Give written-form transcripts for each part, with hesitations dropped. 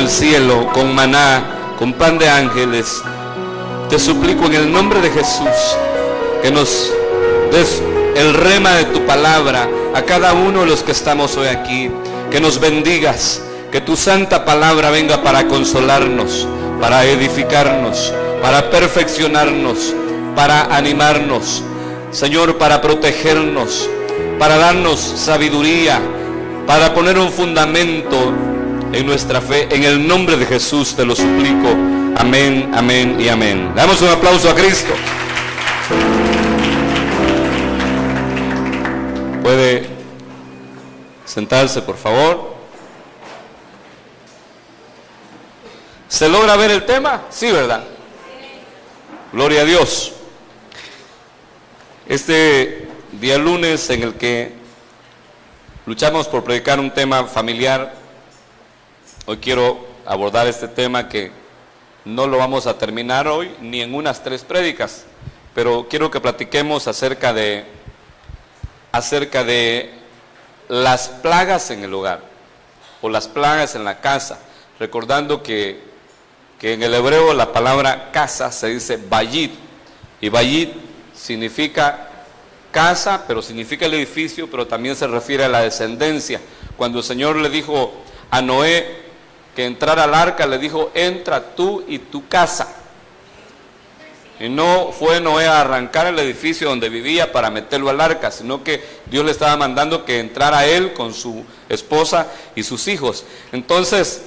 del cielo, con maná, con pan de ángeles. Te suplico en el nombre de Jesús que nos des el rema de tu palabra a cada uno de los que estamos hoy aquí, que nos bendigas, que tu santa palabra venga para consolarnos, para edificarnos, para perfeccionarnos, para animarnos, Señor, para protegernos, para darnos sabiduría, para poner un fundamento en nuestra fe. En el nombre de Jesús te lo suplico. Amén, amén y amén. Damos un aplauso a Cristo. Puede sentarse, por favor. ¿Se logra ver el tema? Sí, ¿verdad? Gloria a Dios. Este día lunes en el que luchamos por predicar un tema familiar, hoy quiero abordar este tema que no lo vamos a terminar hoy ni en unas 3 prédicas, pero quiero que platiquemos acerca de las plagas en el hogar o las plagas en la casa, recordando que en el hebreo la palabra casa se dice bayit, y bayit significa casa, pero significa el edificio, pero también se refiere a la descendencia. Cuando el Señor le dijo a Noé que entrara al arca, le dijo: entra tú y tu casa. Y no fue Noé a arrancar el edificio donde vivía para meterlo al arca, sino que Dios le estaba mandando que entrara él con su esposa y sus hijos. Entonces,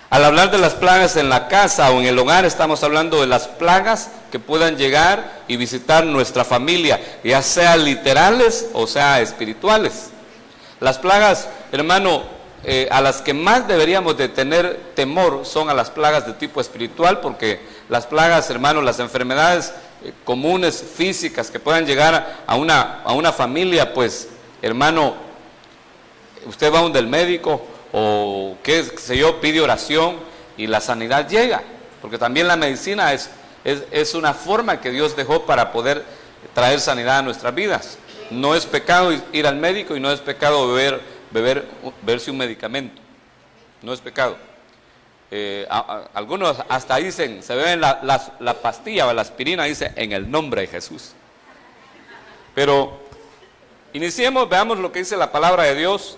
al hablar de las plagas en la casa o en el hogar, estamos hablando de las plagas que puedan llegar y visitar nuestra familia, ya sea literales o sea espirituales. Las plagas, hermano, a las que más deberíamos de tener temor son a las plagas de tipo espiritual, porque las plagas, hermano, las enfermedades comunes, físicas, que puedan llegar a una familia, pues, hermano, usted va a donde el médico o qué sé yo, pide oración y la sanidad llega, porque también la medicina es una forma que Dios dejó para poder traer sanidad a nuestras vidas. No es pecado ir al médico y no es pecado beberse un medicamento, no es pecado. Algunos hasta dicen, se beben la pastilla o la aspirina, dice en el nombre de Jesús. Pero iniciemos, veamos lo que dice la palabra de Dios.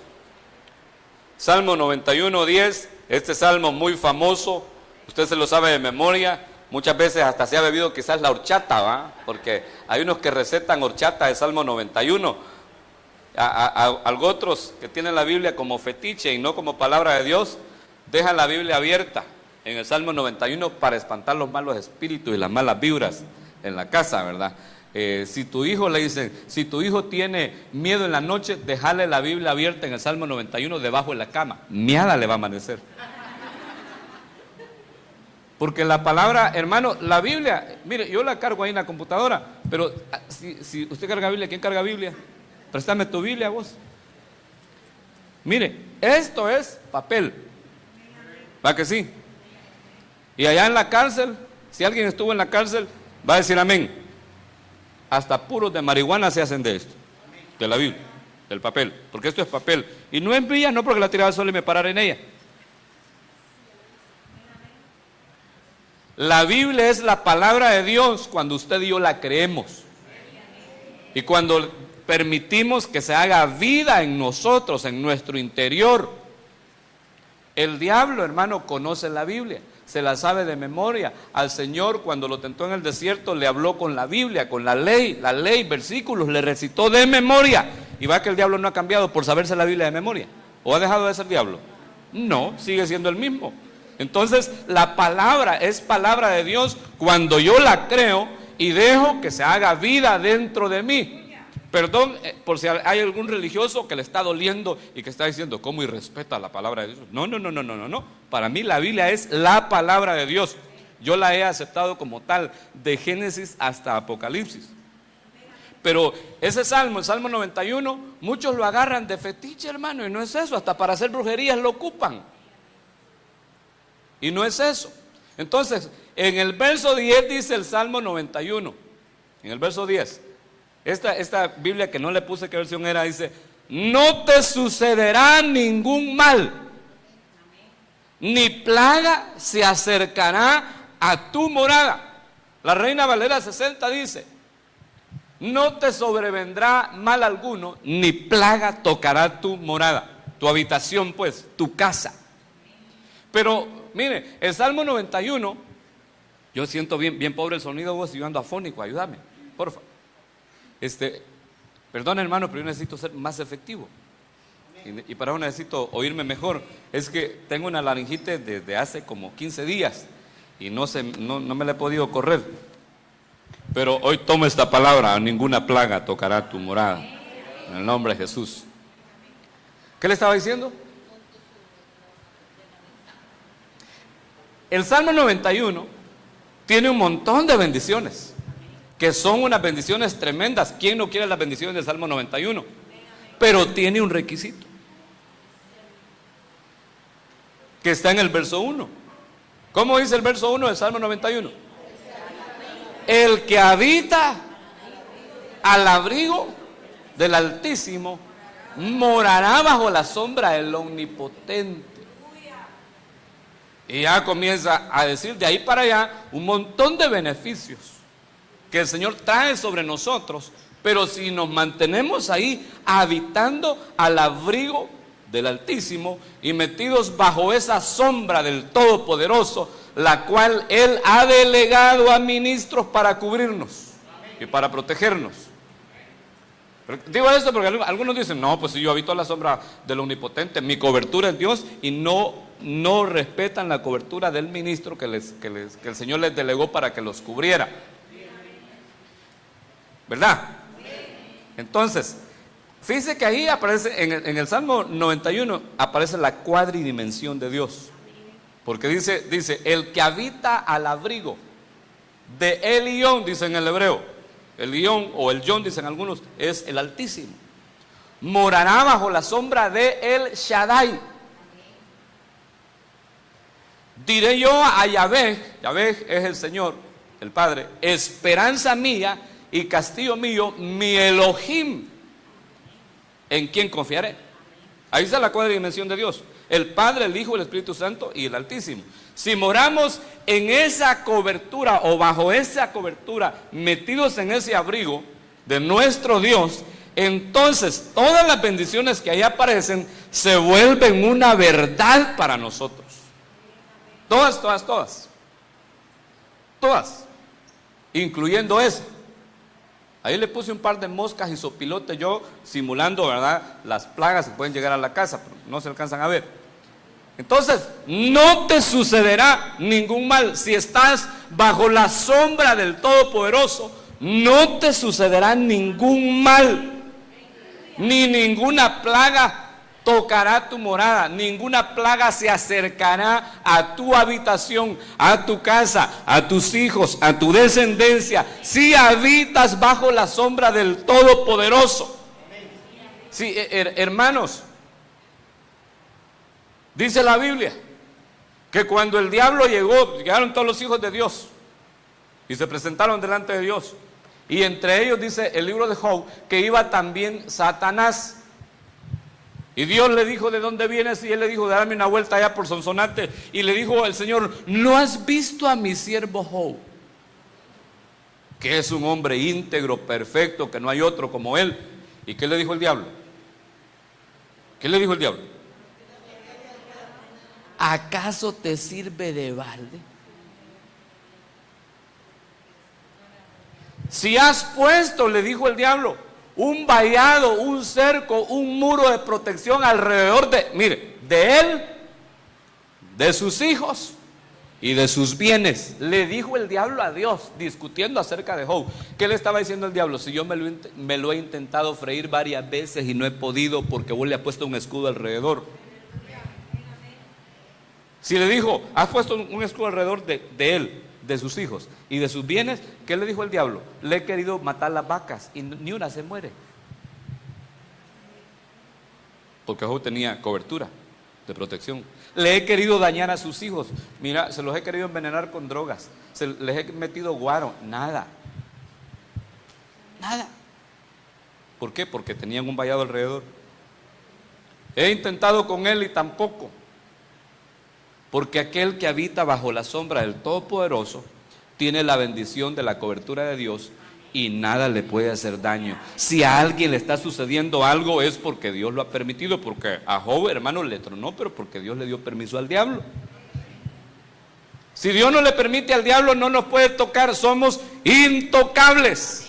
Salmo 91:10, este salmo muy famoso, usted se lo sabe de memoria, muchas veces hasta se ha bebido quizás la horchata, ¿va? Porque hay unos que recetan horchata de Salmo 91, algo otros que tienen la Biblia como fetiche y no como palabra de Dios, dejan la Biblia abierta en el Salmo 91 para espantar los malos espíritus y las malas vibras en la casa, ¿verdad? Si tu hijo, le dicen, si tu hijo tiene miedo en la noche, déjale la Biblia abierta en el Salmo 91 debajo de la cama, miada le va a amanecer. Porque la palabra, hermano, la Biblia, mire, yo la cargo ahí en la computadora, pero si usted carga Biblia, ¿quién carga Biblia? Préstame tu Biblia vos. Mire, esto es papel, ¿va que sí? Y allá en la cárcel, si alguien estuvo en la cárcel, va a decir amén. Hasta puros de marihuana se hacen de esto, de la Biblia, del papel, porque esto es papel. Y no es mía, no porque la tiraba al sol y me parara en ella. La Biblia es la palabra de Dios cuando usted y yo la creemos. Y cuando permitimos que se haga vida en nosotros, en nuestro interior. El diablo, hermano, conoce la Biblia, se la sabe de memoria. Al Señor, cuando lo tentó en el desierto, le habló con la Biblia, con la ley, versículos, le recitó de memoria. Y va que el diablo no ha cambiado por saberse la Biblia de memoria. ¿O ha dejado de ser diablo? No, sigue siendo el mismo. Entonces, la palabra es palabra de Dios cuando yo la creo y dejo que se haga vida dentro de mí. Perdón por si hay algún religioso que le está doliendo y que está diciendo cómo irrespeta la palabra de Dios. No. Para mí la Biblia es la palabra de Dios. Yo la he aceptado como tal, de Génesis hasta Apocalipsis. Pero ese salmo, el Salmo 91, muchos lo agarran de fetiche, hermano, y no es eso. Hasta para hacer brujerías lo ocupan. Y no es eso. Entonces, en el verso 10 dice el Salmo 91. En el verso 10. Esta Biblia que no le puse qué versión era, dice: no te sucederá ningún mal, ni plaga se acercará a tu morada. La Reina Valera 60 dice: no te sobrevendrá mal alguno, ni plaga tocará tu morada, tu habitación, pues, tu casa. Pero mire, el Salmo 91, yo siento bien pobre el sonido, vos, y yo ando afónico, ayúdame, porfa. Perdón, hermano, pero yo necesito ser más efectivo. Y para eso necesito oírme mejor. Es que tengo una laringite desde hace como 15 días y no me la he podido correr. Pero hoy tomo esta palabra: ninguna plaga tocará tu morada, en el nombre de Jesús. ¿Qué le estaba diciendo? El Salmo 91 tiene un montón de bendiciones, que son unas bendiciones tremendas. ¿Quién no quiere las bendiciones del Salmo 91? Pero tiene un requisito, que está en el verso 1. ¿Cómo dice el verso 1 del Salmo 91? El que habita al abrigo del Altísimo morará bajo la sombra del Omnipotente. Y ya comienza a decir de ahí para allá un montón de beneficios que el Señor trae sobre nosotros. Pero si nos mantenemos ahí habitando al abrigo del Altísimo y metidos bajo esa sombra del Todopoderoso, la cual Él ha delegado a ministros para cubrirnos y para protegernos. Pero digo esto porque algunos dicen: no, pues si yo habito a la sombra del Omnipotente, mi cobertura es Dios, y no respetan la cobertura del ministro que el Señor les delegó para que los cubriera, ¿verdad? Entonces, fíjese que ahí aparece, en el Salmo 91, aparece la cuadridimensión de Dios. Porque dice, el que habita al abrigo de Elión, dice en el hebreo. El Elión o el Yon, dicen algunos, es el Altísimo. Morará bajo la sombra de El Shaddai. Diré yo a Yahvé, Yahvé es el Señor, el Padre, esperanza mía y castillo mío, mi Elohim, ¿en quién confiaré? Ahí está la cuadridimensión de Dios: el Padre, el Hijo, el Espíritu Santo y el Altísimo. Si moramos en esa cobertura o bajo esa cobertura, metidos en ese abrigo de nuestro Dios, entonces todas las bendiciones que ahí aparecen se vuelven una verdad para nosotros. Todas, incluyendo eso. Ahí le puse un par de moscas y sopilote yo, simulando, ¿verdad?, las plagas que pueden llegar a la casa, pero no se alcanzan a ver. Entonces, no te sucederá ningún mal. Si estás bajo la sombra del Todopoderoso, no te sucederá ningún mal, ni ninguna plaga tocará tu morada, ninguna plaga se acercará a tu habitación, a tu casa, a tus hijos, a tu descendencia, si habitas bajo la sombra del Todopoderoso. Sí, hermanos, dice la Biblia que cuando el diablo llegaron todos los hijos de Dios y se presentaron delante de Dios, y entre ellos dice el libro de Job que iba también Satanás. Y Dios le dijo: ¿de dónde vienes? Y él le dijo: de darme una vuelta allá por Sonsonate. Y le dijo el Señor: ¿no has visto a mi siervo Job, que es un hombre íntegro, perfecto, que no hay otro como él? ¿Y qué le dijo el diablo? ¿Qué le dijo el diablo? ¿Acaso te sirve de balde? Si has puesto, le dijo el diablo, un vallado, un cerco, un muro de protección alrededor de él, de sus hijos y de sus bienes. Le dijo el diablo a Dios, discutiendo acerca de Job. ¿Qué le estaba diciendo el diablo? Si yo me lo he intentado freír varias veces y no he podido, porque vos le has puesto un escudo alrededor. Si le dijo: has puesto un escudo alrededor de él, de sus hijos y de sus bienes, ¿qué le dijo el diablo? Le he querido matar las vacas y ni una se muere, porque Job tenía cobertura de protección. Le he querido dañar a sus hijos, mira, se los he querido envenenar con drogas, les he metido guaro, nada. ¿Por qué? Porque tenían un vallado alrededor. He intentado con él y tampoco. Porque aquel que habita bajo la sombra del Todopoderoso tiene la bendición de la cobertura de Dios y nada le puede hacer daño. Si a alguien le está sucediendo algo es porque Dios lo ha permitido, porque a Job, hermano, le tronó, pero porque Dios le dio permiso al diablo. Si Dios no le permite al diablo, no nos puede tocar, somos intocables.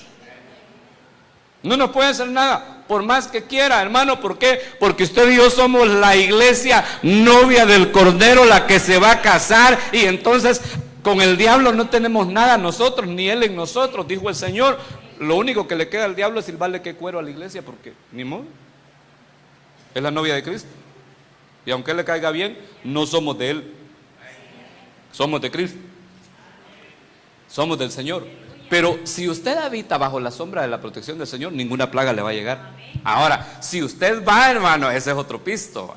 No nos puede hacer nada, por más que quiera, hermano. ¿Por qué? Porque usted y yo somos la iglesia novia del Cordero, la que se va a casar, y entonces con el diablo no tenemos nada nosotros, ni él en nosotros, dijo el Señor. Lo único que le queda al diablo es silbarle que cuero a la iglesia, porque ni modo, es la novia de Cristo. Y aunque le caiga bien, no somos de él, somos de Cristo, somos del Señor. Pero si usted habita bajo la sombra de la protección del Señor, ninguna plaga le va a llegar. Ahora, si usted va, hermano, ese es otro pisto,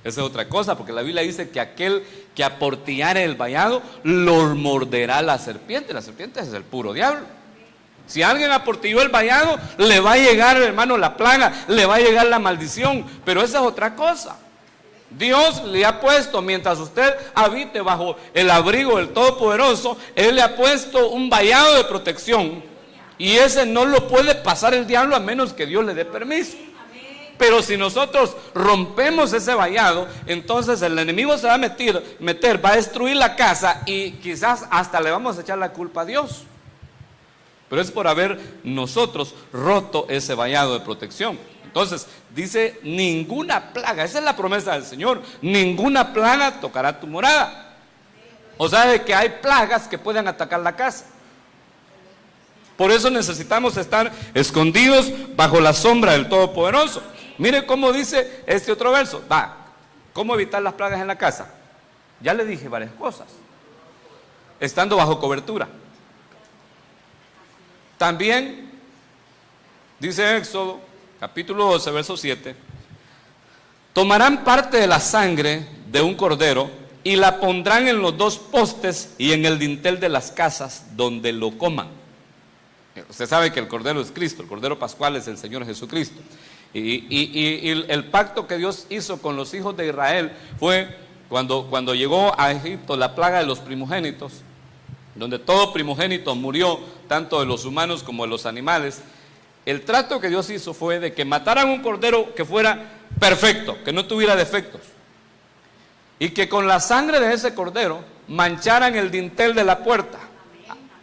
esa es otra cosa, porque la Biblia dice que aquel que aportillare el vallado, lo morderá la serpiente. La serpiente es el puro diablo. Si alguien aportilló el vallado, le va a llegar, hermano, la plaga, le va a llegar la maldición, pero esa es otra cosa. Dios le ha puesto, mientras usted habite bajo el abrigo del Todopoderoso, Él le ha puesto un vallado de protección, y ese no lo puede pasar el diablo a menos que Dios le dé permiso. Pero si nosotros rompemos ese vallado, entonces el enemigo se va a meter, va a destruir la casa, y quizás hasta le vamos a echar la culpa a Dios. Pero es por haber nosotros roto ese vallado de protección. Entonces dice, ninguna plaga, esa es la promesa del Señor, ninguna plaga tocará tu morada. O sea, de que hay plagas que pueden atacar la casa. Por eso necesitamos estar escondidos bajo la sombra del Todopoderoso. Mire cómo dice este otro verso. ¿Cómo evitar las plagas en la casa? Ya le dije varias cosas. Estando bajo cobertura. También dice Éxodo, capítulo 12, verso 7. Tomarán parte de la sangre de un cordero y la pondrán en los dos postes y en el dintel de las casas donde lo coman. Usted sabe que el cordero es Cristo, el cordero pascual es el Señor Jesucristo. Y el pacto que Dios hizo con los hijos de Israel fue cuando llegó a Egipto la plaga de los primogénitos, donde todo primogénito murió, tanto de los humanos como de los animales. El trato que Dios hizo fue de que mataran un cordero que fuera perfecto, que no tuviera defectos, y que con la sangre de ese cordero mancharan el dintel de la puerta,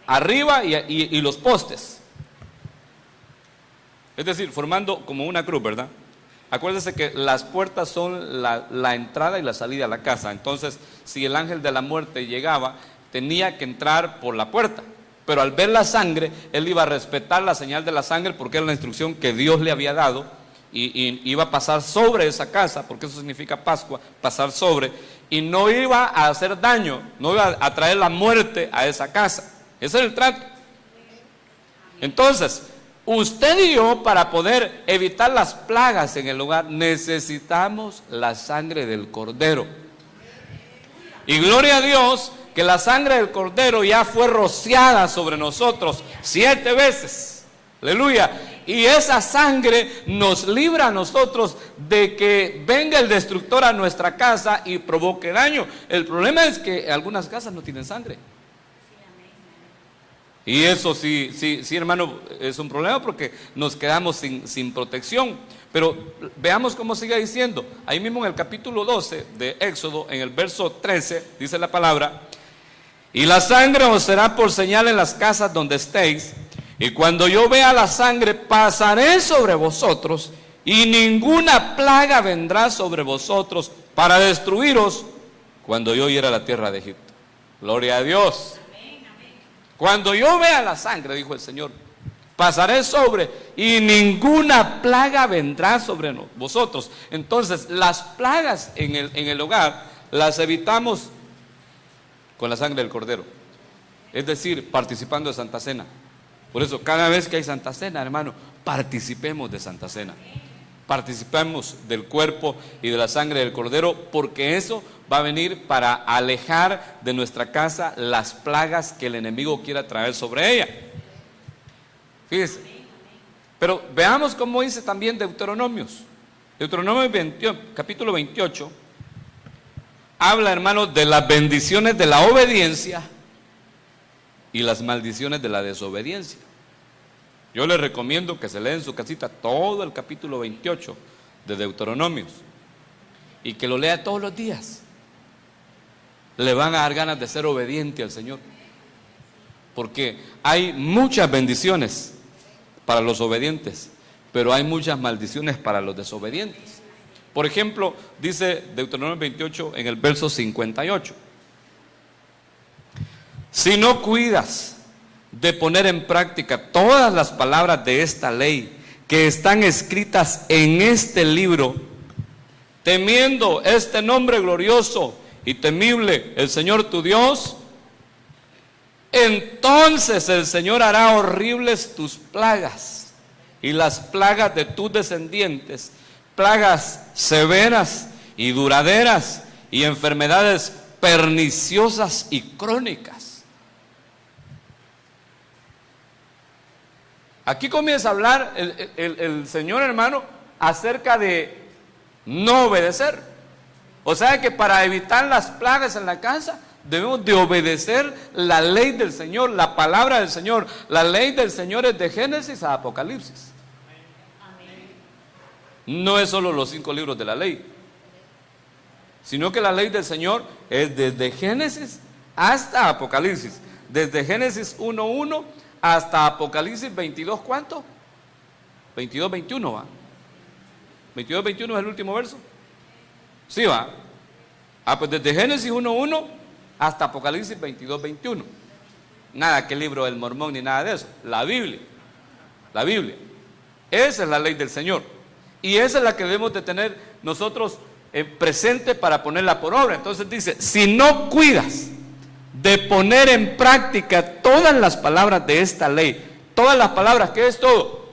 arriba y los postes. Es decir, formando como una cruz, ¿verdad? Acuérdese que las puertas son la entrada y la salida a la casa. Entonces, si el ángel de la muerte llegaba, tenía que entrar por la puerta. Pero al ver la sangre, él iba a respetar la señal de la sangre, porque era la instrucción que Dios le había dado, y iba a pasar sobre esa casa, porque eso significa Pascua, pasar sobre, y no iba a hacer daño, no iba a traer la muerte a esa casa. Ese es el trato. Entonces, usted y yo, para poder evitar las plagas en el hogar, necesitamos la sangre del cordero. Y gloria a Dios que la sangre del cordero ya fue rociada sobre nosotros 7 veces. Aleluya. Y esa sangre nos libra a nosotros de que venga el destructor a nuestra casa y provoque daño. El problema es que algunas casas no tienen sangre. Y eso sí, hermano, es un problema, porque nos quedamos sin protección. Pero veamos cómo sigue diciendo. Ahí mismo en el capítulo 12 de Éxodo, en el verso 13, dice la palabra: y la sangre os será por señal en las casas donde estéis, y cuando yo vea la sangre pasaré sobre vosotros, y ninguna plaga vendrá sobre vosotros para destruiros cuando yo hiera la tierra de Egipto. Gloria a Dios. Cuando yo vea la sangre, dijo el Señor, pasaré sobre, y ninguna plaga vendrá sobre vosotros. Entonces, las plagas en el hogar las evitamos con la sangre del cordero, es decir, participando de Santa Cena. Por eso, cada vez que hay Santa Cena, hermano, participemos de Santa Cena, participemos del cuerpo y de la sangre del cordero, porque eso va a venir para alejar de nuestra casa las plagas que el enemigo quiera traer sobre ella. Fíjese. Pero veamos cómo dice también Deuteronomio 28, capítulo 28, habla, hermanos, de las bendiciones de la obediencia y las maldiciones de la desobediencia. Yo les recomiendo que se lea en su casita todo el capítulo 28 de Deuteronomios y que lo lea todos los días. Le van a dar ganas de ser obediente al Señor, porque hay muchas bendiciones para los obedientes, pero hay muchas maldiciones para los desobedientes. Por ejemplo, dice Deuteronomio 28 en el verso 58: si no cuidas de poner en práctica todas las palabras de esta ley que están escritas en este libro, temiendo este nombre glorioso y temible, el Señor tu Dios, entonces el Señor hará horribles tus plagas y las plagas de tus descendientes, plagas severas y duraderas y enfermedades perniciosas y crónicas. Aquí comienza a hablar el Señor, hermano, acerca de no obedecer. O sea que para evitar las plagas en la casa debemos de obedecer la ley del Señor, la palabra del Señor. La ley del Señor es de Génesis a Apocalipsis. No es solo los 5 libros de la ley, sino que la ley del Señor es desde Génesis hasta Apocalipsis. Desde Génesis 1:1 hasta Apocalipsis 22, ¿cuánto? 22, 21, ¿va? 22, 21 es el último verso. Sí, va. Pues desde Génesis 1:1 hasta Apocalipsis 22, 21. Nada que el libro del Mormón ni nada de eso. La Biblia. La Biblia. Esa es la ley del Señor. Y esa es la que debemos de tener nosotros presente para ponerla por obra. Entonces dice, si no cuidas de poner en práctica todas las palabras de esta ley, todas las palabras, ¿qué es todo?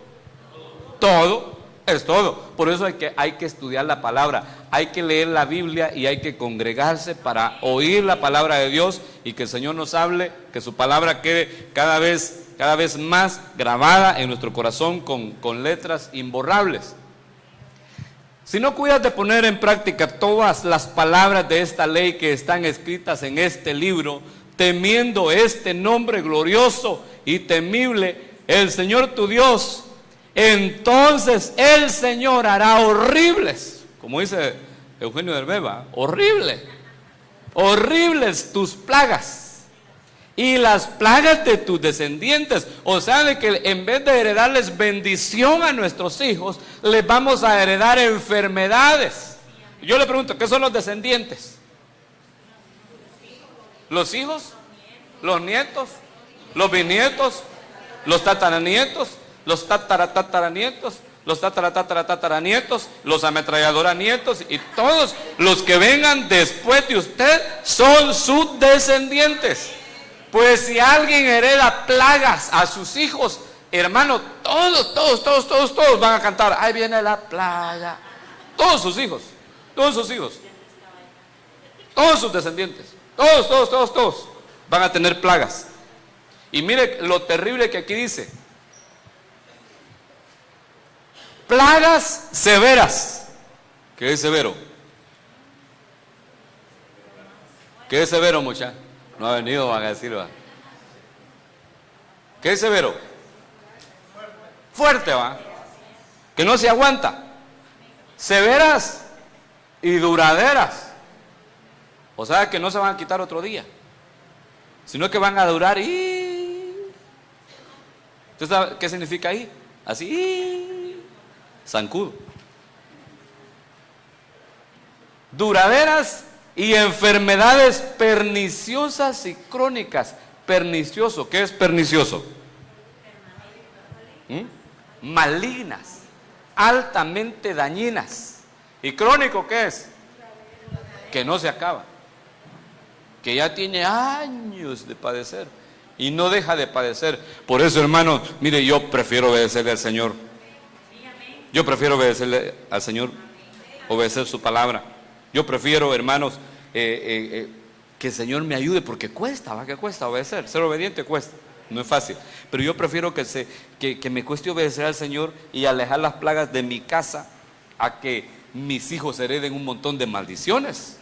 Todo es todo. Por eso hay que estudiar la palabra, hay que leer la Biblia y hay que congregarse para oír la palabra de Dios y que el Señor nos hable, que su palabra quede cada vez más grabada en nuestro corazón con letras imborrables. Si no cuidas de poner en práctica todas las palabras de esta ley que están escritas en este libro, temiendo este nombre glorioso y temible, el Señor tu Dios, entonces el Señor hará horribles, como dice Eugenio Derbeva, horribles tus plagas y las plagas de tus descendientes. O sea, de que en vez de heredarles bendición a nuestros hijos, les vamos a heredar enfermedades. Yo le pregunto, ¿qué son los descendientes? Los hijos, los nietos, los bisnietos, los tataranietos, los tataranietos, los tataranietos, los ametralladoranietos y todos los que vengan después de usted son sus descendientes. Pues si alguien hereda plagas a sus hijos, hermano, todos van a cantar, ahí viene la plaga. Todos sus hijos, todos sus descendientes, todos van a tener plagas. Y mire lo terrible que aquí dice: plagas severas. ¿Qué es severo? ¿Qué es severo, muchacha? No ha venido, van a decir, va. ¿Qué es severo? Fuerte, va. Que no se aguanta. Severas y duraderas. O sea que no se van a quitar otro día, sino que van a durar y... ¿Usted sabe qué significa ahí? Así, zancudo. Duraderas y enfermedades perniciosas y crónicas. Pernicioso, ¿qué es pernicioso? Malignas, altamente dañinas. ¿Y crónico qué es? Que no se acaba, que ya tiene años de padecer y no deja de padecer. Por eso, hermanos, mire, yo prefiero obedecerle al Señor. Yo prefiero obedecerle al Señor, obedecer su palabra. Yo prefiero, hermanos, que el Señor me ayude, porque cuesta, ¿va? ¿Qué cuesta obedecer? Ser obediente cuesta, no es fácil. Pero yo prefiero que me cueste obedecer al Señor y alejar las plagas de mi casa, a que mis hijos hereden un montón de maldiciones.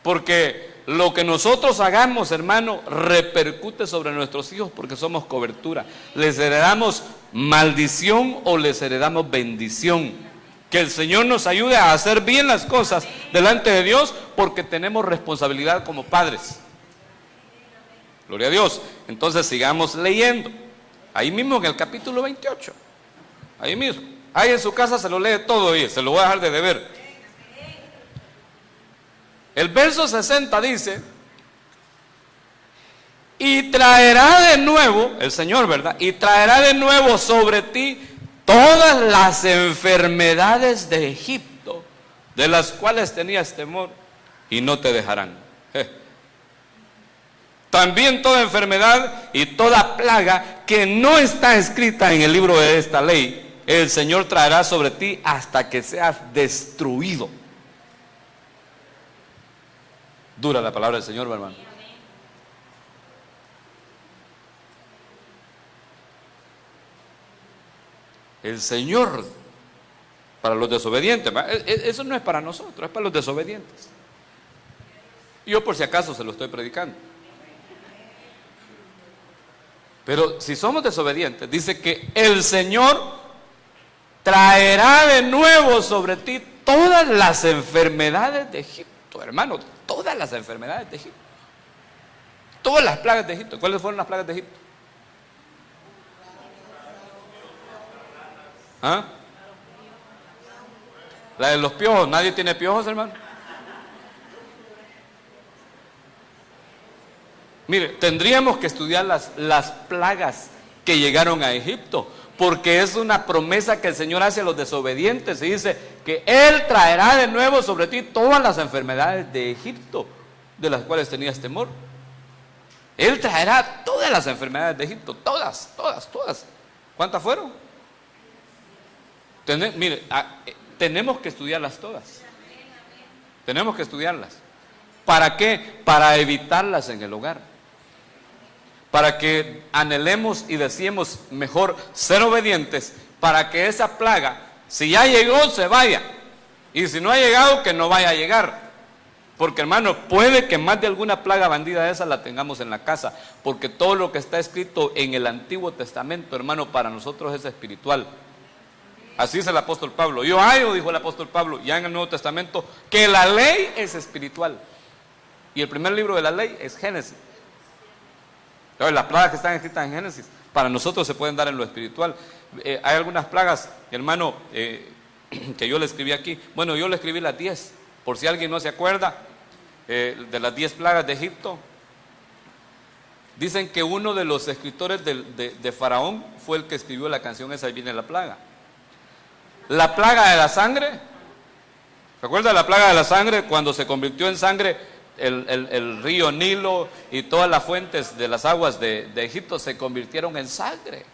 Porque lo que nosotros hagamos, hermano, repercute sobre nuestros hijos porque somos cobertura. ¿Les heredamos maldición o les heredamos bendición? Que el Señor nos ayude a hacer bien las cosas delante de Dios porque tenemos responsabilidad como padres. Gloria a Dios. Entonces sigamos leyendo. Ahí mismo en el capítulo 28. Ahí mismo. Ahí en su casa se lo lee todo y se lo voy a dejar de deber. El verso 60 dice: y traerá de nuevo, el Señor, ¿verdad? Y traerá de nuevo sobre ti todas las enfermedades de Egipto, de las cuales tenías temor, y no te dejarán. También toda enfermedad y toda plaga que no está escrita en el libro de esta ley, el Señor traerá sobre ti hasta que seas destruido. Dura la palabra del Señor, hermano. El Señor, para los desobedientes, eso no es para nosotros, es para los desobedientes. Yo por si acaso se lo estoy predicando. Pero si somos desobedientes, dice que el Señor traerá de nuevo sobre ti todas las enfermedades de Egipto, hermano, todas las enfermedades de Egipto, todas las plagas de Egipto. ¿Cuáles fueron las plagas de Egipto? ¿Ah? La de los piojos. ¿Nadie tiene piojos, hermano? Mire, tendríamos que estudiar las plagas que llegaron a Egipto, porque es una promesa que el Señor hace a los desobedientes y dice que Él traerá de nuevo sobre ti todas las enfermedades de Egipto, de las cuales tenías temor. Él traerá todas las enfermedades de Egipto, todas. ¿Cuántas fueron? Mire, tenemos que estudiarlas todas. Tenemos que estudiarlas. ¿Para qué? Para evitarlas en el hogar. Para que anhelemos y deseemos mejor ser obedientes, para que esa plaga, si ya llegó, se vaya. Y si no ha llegado, que no vaya a llegar. Porque, hermano, puede que más de alguna plaga bandida de esa la tengamos en la casa. Porque todo lo que está escrito en el Antiguo Testamento, hermano, para nosotros es espiritual. Así es el apóstol Pablo. Yo hallo, dijo el apóstol Pablo, ya en el Nuevo Testamento, que la ley es espiritual. Y el primer libro de la ley es Génesis. Las plagas que están escritas en Génesis, para nosotros se pueden dar en lo espiritual. Hay algunas plagas, hermano, que yo le escribí aquí. Bueno, yo le escribí las 10, por si alguien no se acuerda, de las 10 plagas de Egipto. Dicen que uno de los escritores de Faraón fue el que escribió la canción esa, Ahí viene la plaga. La plaga de la sangre. ¿Se acuerda de la plaga de la sangre? Cuando se convirtió en sangre el río Nilo y todas las fuentes de las aguas de Egipto se convirtieron en sangre.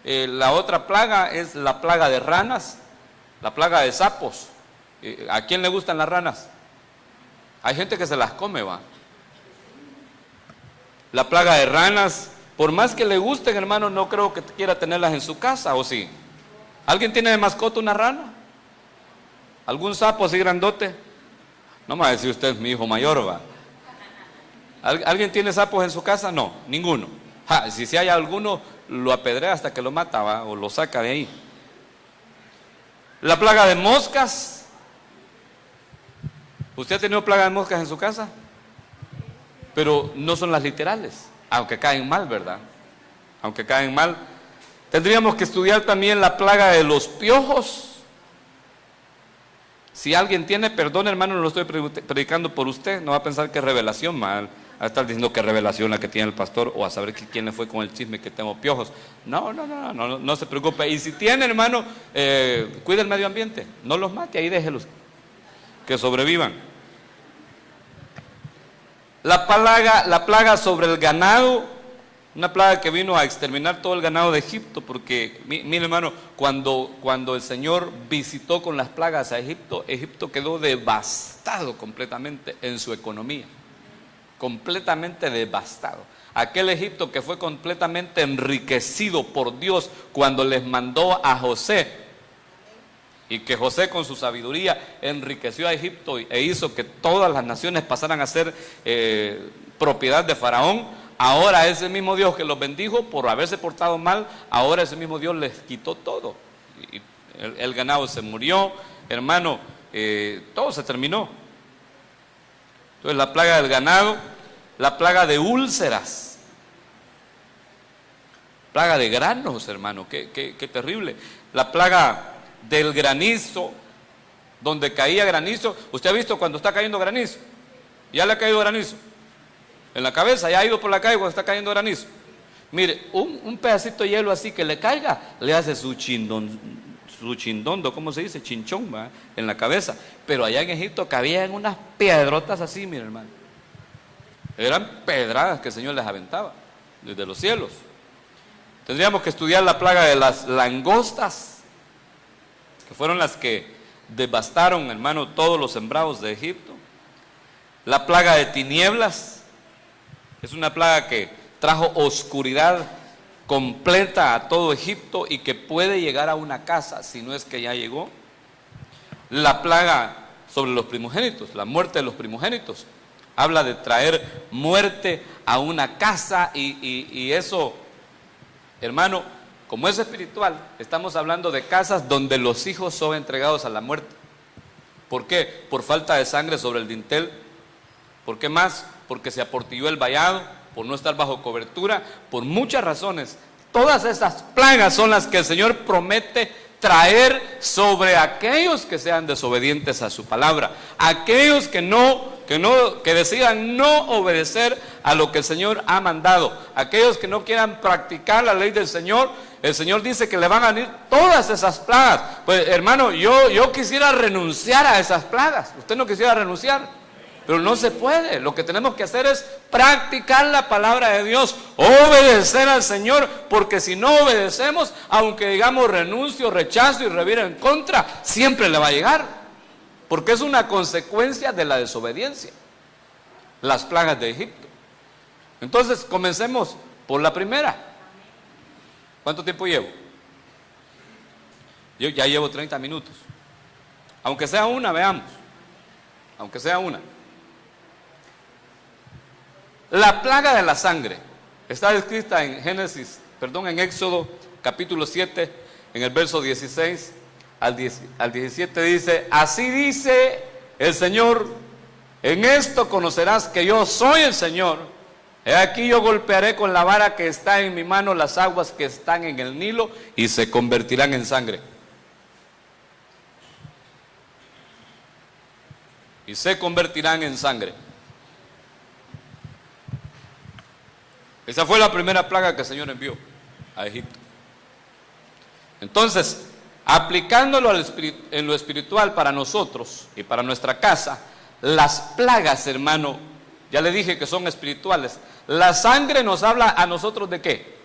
La otra plaga es la plaga de ranas, la plaga de sapos. ¿A quién le gustan las ranas? Hay gente que se las come, va. La plaga de ranas, por más que le gusten, hermano, no creo que quiera tenerlas en su casa, ¿o sí? ¿Alguien tiene de mascota una rana? ¿Algún sapo así grandote? No me va a decir usted, mi hijo mayor, va. ¿Alguien tiene sapos en su casa? No, ninguno. Si hay alguno, lo apedrea hasta que lo mata, va, o lo saca de ahí. La plaga de moscas. ¿Usted ha tenido plaga de moscas en su casa? Pero no son las literales, aunque caen mal, ¿verdad? Aunque caen mal. Tendríamos que estudiar también la plaga de los piojos. Si alguien tiene, perdón, hermano, no lo estoy predicando por usted, no va a pensar que es revelación, mal, a estar diciendo que es revelación la que tiene el pastor, o a saber quién le fue con el chisme que tengo piojos. No se preocupe. Y si tiene, hermano, cuide el medio ambiente, no los mate, ahí déjelos, que sobrevivan. La plaga sobre el ganado. Una plaga que vino a exterminar todo el ganado de Egipto, porque, mire, hermano, cuando el Señor visitó con las plagas a Egipto, Egipto quedó devastado completamente en su economía, completamente devastado. Aquel Egipto que fue completamente enriquecido por Dios cuando les mandó a José y que José con su sabiduría enriqueció a Egipto e hizo que todas las naciones pasaran a ser propiedad de Faraón, ahora ese mismo Dios que los bendijo por haberse portado mal, ahora ese mismo Dios les quitó todo. Y el ganado se murió, hermano, todo se terminó. Entonces la plaga del ganado, la plaga de úlceras, plaga de granos, hermano, qué terrible. La plaga del granizo, donde caía granizo. ¿Usted ha visto cuando está cayendo granizo? ¿Ya le ha caído granizo? En la cabeza, ya ha ido por la calle cuando está cayendo granizo. Mire, un pedacito de hielo así que le caiga, le hace su chindondo, ¿cómo se dice? Chinchón, ¿va? En la cabeza. Pero allá en Egipto cabían unas piedrotas así, mire, hermano. Eran pedradas que el Señor les aventaba desde los cielos. Tendríamos que estudiar la plaga de las langostas, que fueron las que devastaron, hermano, todos los sembrados de Egipto. La plaga de tinieblas es una plaga que trajo oscuridad completa a todo Egipto y que puede llegar a una casa, si no es que ya llegó. La plaga sobre los primogénitos, la muerte de los primogénitos, habla de traer muerte a una casa y eso, hermano, como es espiritual, estamos hablando de casas donde los hijos son entregados a la muerte. ¿Por qué? Por falta de sangre sobre el dintel. ¿Por qué más? Porque se aportilló el vallado, por no estar bajo cobertura, por muchas razones. Todas esas plagas son las que el Señor promete traer sobre aquellos que sean desobedientes a su palabra, aquellos que decidan no obedecer a lo que el Señor ha mandado, aquellos que no quieran practicar la ley del Señor. El Señor dice que le van a venir todas esas plagas. Pues hermano, yo quisiera renunciar a esas plagas. Usted no quisiera renunciar, pero no se puede. Lo que tenemos que hacer es practicar la palabra de Dios, obedecer al Señor, porque si no obedecemos, aunque digamos renuncio, rechazo y reviro en contra, siempre le va a llegar, porque es una consecuencia de la desobediencia, las plagas de Egipto. Entonces comencemos por la primera. ¿Cuánto tiempo llevo? Yo ya llevo 30 minutos. Aunque sea una, veamos. Aunque sea una. La plaga de la sangre está descrita en en Éxodo capítulo 7, en el verso 16 al 17 dice: así dice el Señor, en esto conocerás que yo soy el Señor. He aquí yo golpearé con la vara que está en mi mano las aguas que están en el Nilo y se convertirán en sangre. Y se convertirán en sangre. Esa fue la primera plaga que el Señor envió a Egipto. Entonces, aplicándolo en lo espiritual para nosotros y para nuestra casa, las plagas, hermano, ya le dije que son espirituales. La sangre nos habla a nosotros ¿de qué?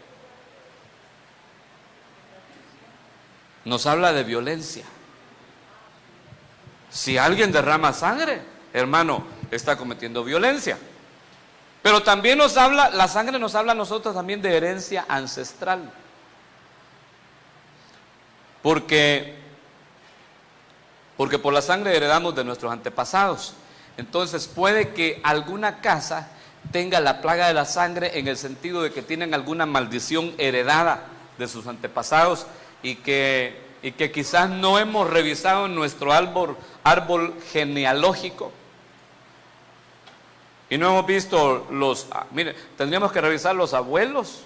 Nos habla de violencia. Si alguien derrama sangre, hermano, está cometiendo violencia. Pero también la sangre nos habla a nosotros también de herencia ancestral. Porque por la sangre heredamos de nuestros antepasados. Entonces puede que alguna casa tenga la plaga de la sangre en el sentido de que tienen alguna maldición heredada de sus antepasados y que quizás no hemos revisado nuestro árbol genealógico y no hemos visto mire, tendríamos que revisar los abuelos,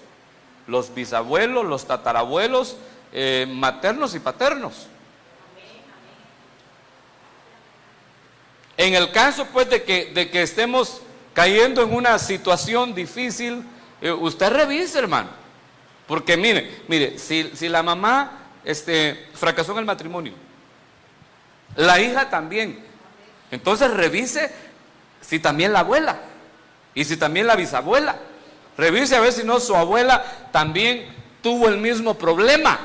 los bisabuelos, los tatarabuelos, maternos y paternos. En el caso pues de que estemos cayendo en una situación difícil, usted revise, hermano, porque mire, si la mamá fracasó en el matrimonio, la hija también, entonces revise si también la abuela y si también la bisabuela, revise a ver si no su abuela también tuvo el mismo problema.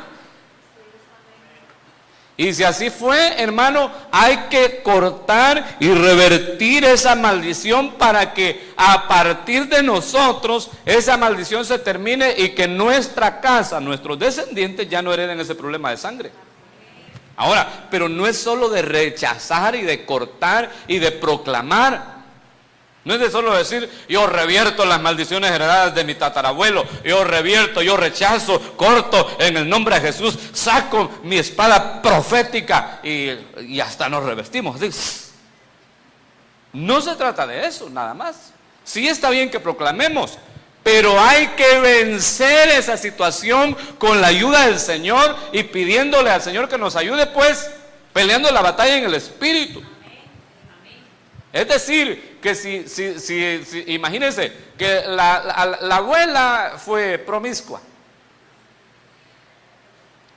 Y si así fue, hermano, hay que cortar y revertir esa maldición para que a partir de nosotros esa maldición se termine y que nuestra casa, nuestros descendientes ya no hereden ese problema de sangre. Ahora, pero no es solo de rechazar y de cortar y de proclamar. No es de solo decir, yo revierto las maldiciones heredadas de mi tatarabuelo, yo revierto, yo rechazo, corto en el nombre de Jesús, saco mi espada profética y hasta nos revestimos. Así. No se trata de eso, nada más. Sí está bien que proclamemos, pero hay que vencer esa situación con la ayuda del Señor y pidiéndole al Señor que nos ayude, pues, peleando la batalla en el Espíritu. Es decir, que si imagínense que la abuela fue promiscua.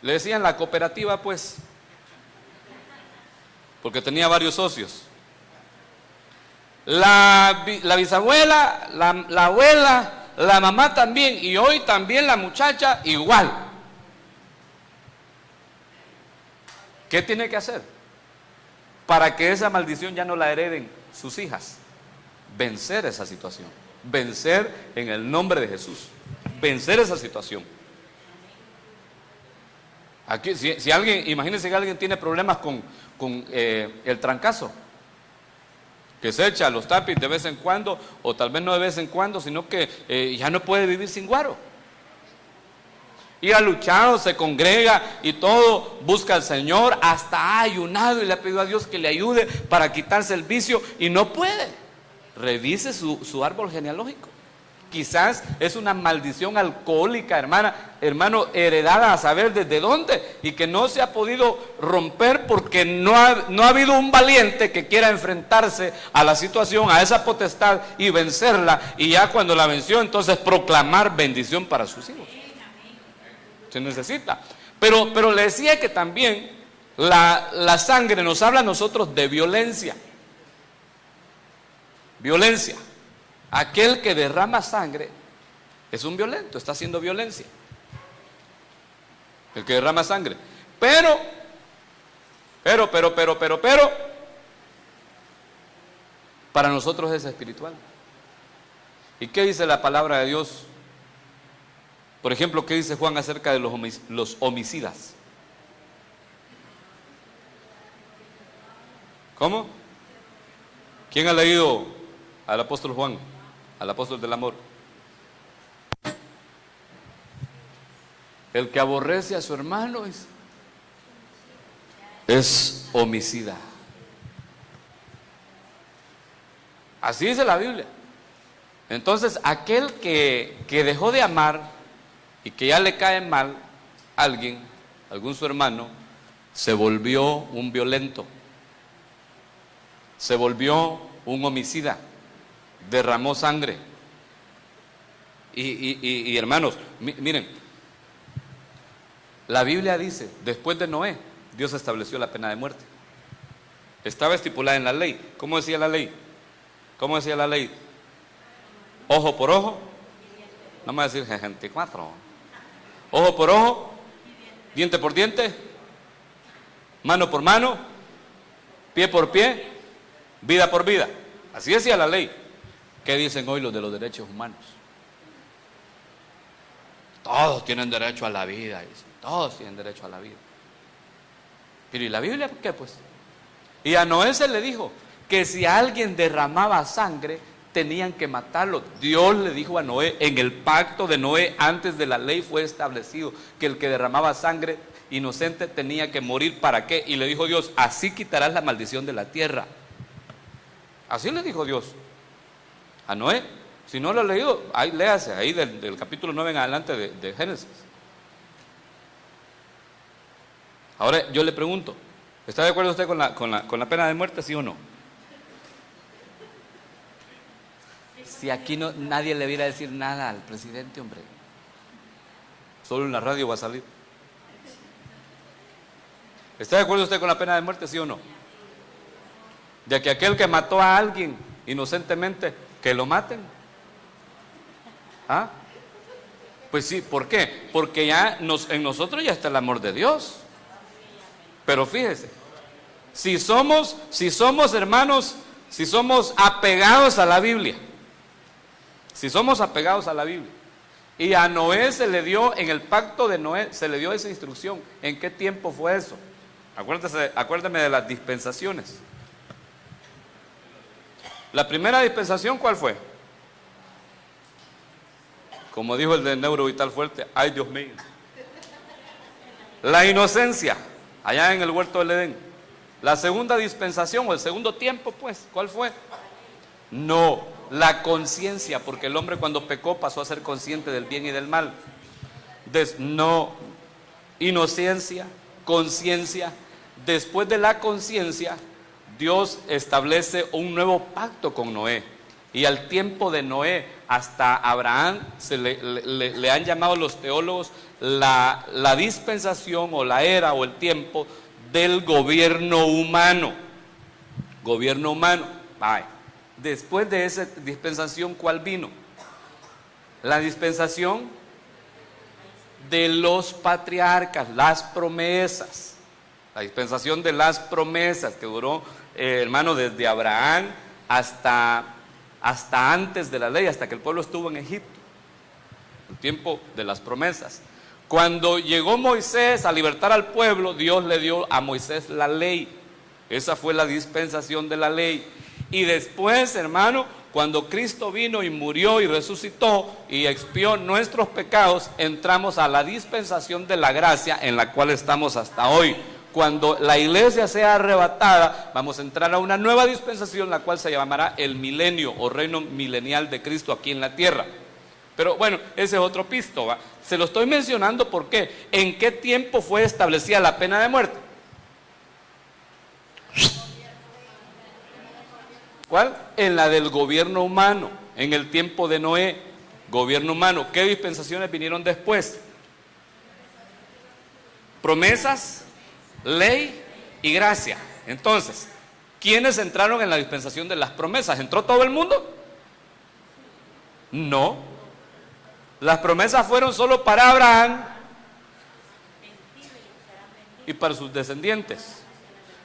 Le decían la cooperativa, pues, porque tenía varios socios. La bisabuela, la abuela, la mamá también, y hoy también la muchacha igual. ¿Qué tiene que hacer para que esa maldición ya no la hereden sus hijas? Vencer esa situación, vencer en el nombre de Jesús, vencer esa situación. Aquí, si alguien, imagínense que alguien tiene problemas con el trancazo, que se echa los tapis de vez en cuando, o tal vez no de vez en cuando, sino que ya no puede vivir sin guaro. Y ha luchado, se congrega y todo, busca al Señor, hasta ha ayunado y le ha pedido a Dios que le ayude para quitarse el vicio y no puede. Revise su árbol genealógico. Quizás es una maldición alcohólica, hermano, heredada a saber desde dónde, y que no se ha podido romper porque no ha habido un valiente que quiera enfrentarse a la situación, a esa potestad y vencerla, y ya cuando la venció, entonces proclamar bendición para sus hijos. Se necesita. Pero le decía que también la sangre nos habla a nosotros de violencia. Violencia. Aquel que derrama sangre es un violento, está haciendo violencia. El que derrama sangre. Pero, para nosotros es espiritual. ¿Y qué dice la palabra de Dios? Por ejemplo, ¿qué dice Juan acerca de los homicidas? ¿Cómo? ¿Quién ha leído al apóstol Juan, al apóstol del amor? El que aborrece a su hermano es homicida. Así dice la Biblia. Entonces, aquel que dejó de amar y que ya le cae mal a alguien, algún su hermano, se volvió un violento, se volvió un homicida, derramó sangre. Y hermanos, miren, la Biblia dice, después de Noé, Dios estableció la pena de muerte. Estaba estipulada en la ley. ¿Cómo decía la ley? ¿Cómo decía la ley? Ojo por ojo. No me va a decir 64. Ojo por ojo, diente por diente, mano por mano, pie por pie, vida por vida. Así decía la ley. ¿Qué dicen hoy los de los derechos humanos? Todos tienen derecho a la vida, todos tienen derecho a la vida. Pero ¿y la Biblia por qué pues? Y a Noé se le dijo que si alguien derramaba sangre, tenían que matarlo. Dios le dijo a Noé, en el pacto de Noé, antes de la ley fue establecido que el que derramaba sangre inocente tenía que morir. ¿Para qué? Y le dijo Dios, así quitarás la maldición de la tierra. Así le dijo Dios a Noé. Si no lo ha leído, ahí léase, ahí del capítulo 9 en adelante de Génesis. Ahora yo le pregunto, ¿está de acuerdo usted con la pena de muerte, sí o no? Si aquí nadie le viera decir nada al presidente, hombre. Solo en la radio va a salir. ¿Está de acuerdo usted con la pena de muerte, sí o no? De que aquel que mató a alguien inocentemente, que lo maten. ¿Ah? Pues sí, ¿por qué? Porque ya en nosotros ya está el amor de Dios. Pero fíjese, si somos hermanos, si somos apegados a la Biblia, si somos apegados a la Biblia, y a Noé se le dio, en el pacto de Noé, se le dio esa instrucción. ¿En qué tiempo fue eso? Acuérdeme de las dispensaciones. La primera dispensación, ¿cuál fue? Como dijo el de Neuro Vital Fuerte, ay Dios mío. La inocencia, allá en el huerto del Edén. La segunda dispensación o el segundo tiempo, pues, ¿cuál fue? No, la conciencia, porque el hombre cuando pecó pasó a ser consciente del bien y del mal. No, inocencia, conciencia. Después de la conciencia, Dios establece un nuevo pacto con Noé. Y al tiempo de Noé hasta Abraham le han llamado los teólogos la dispensación o la era o el tiempo del gobierno humano. Gobierno humano. Vaya. Después de esa dispensación, ¿cuál vino? La dispensación de los patriarcas, las promesas. La dispensación de las promesas que duró, hermano, desde Abraham hasta antes de la ley, hasta que el pueblo estuvo en Egipto. El tiempo de las promesas. Cuando llegó Moisés a libertar al pueblo, Dios le dio a Moisés la ley. Esa fue la dispensación de la ley. Y después, hermano, cuando Cristo vino y murió y resucitó y expió nuestros pecados, entramos a la dispensación de la gracia en la cual estamos hasta hoy. Cuando la iglesia sea arrebatada, vamos a entrar a una nueva dispensación, la cual se llamará el milenio o reino milenial de Cristo aquí en la tierra. Pero bueno, ese es otro pisto, ¿va? Se lo estoy mencionando porque ¿en qué tiempo fue establecida la pena de muerte? ¿Cuál? En la del gobierno humano, en el tiempo de Noé, gobierno humano. ¿Qué dispensaciones vinieron después? Promesas, ley y gracia. Entonces, ¿quiénes entraron en la dispensación de las promesas? ¿Entró todo el mundo? No. Las promesas fueron solo para Abraham y para sus descendientes.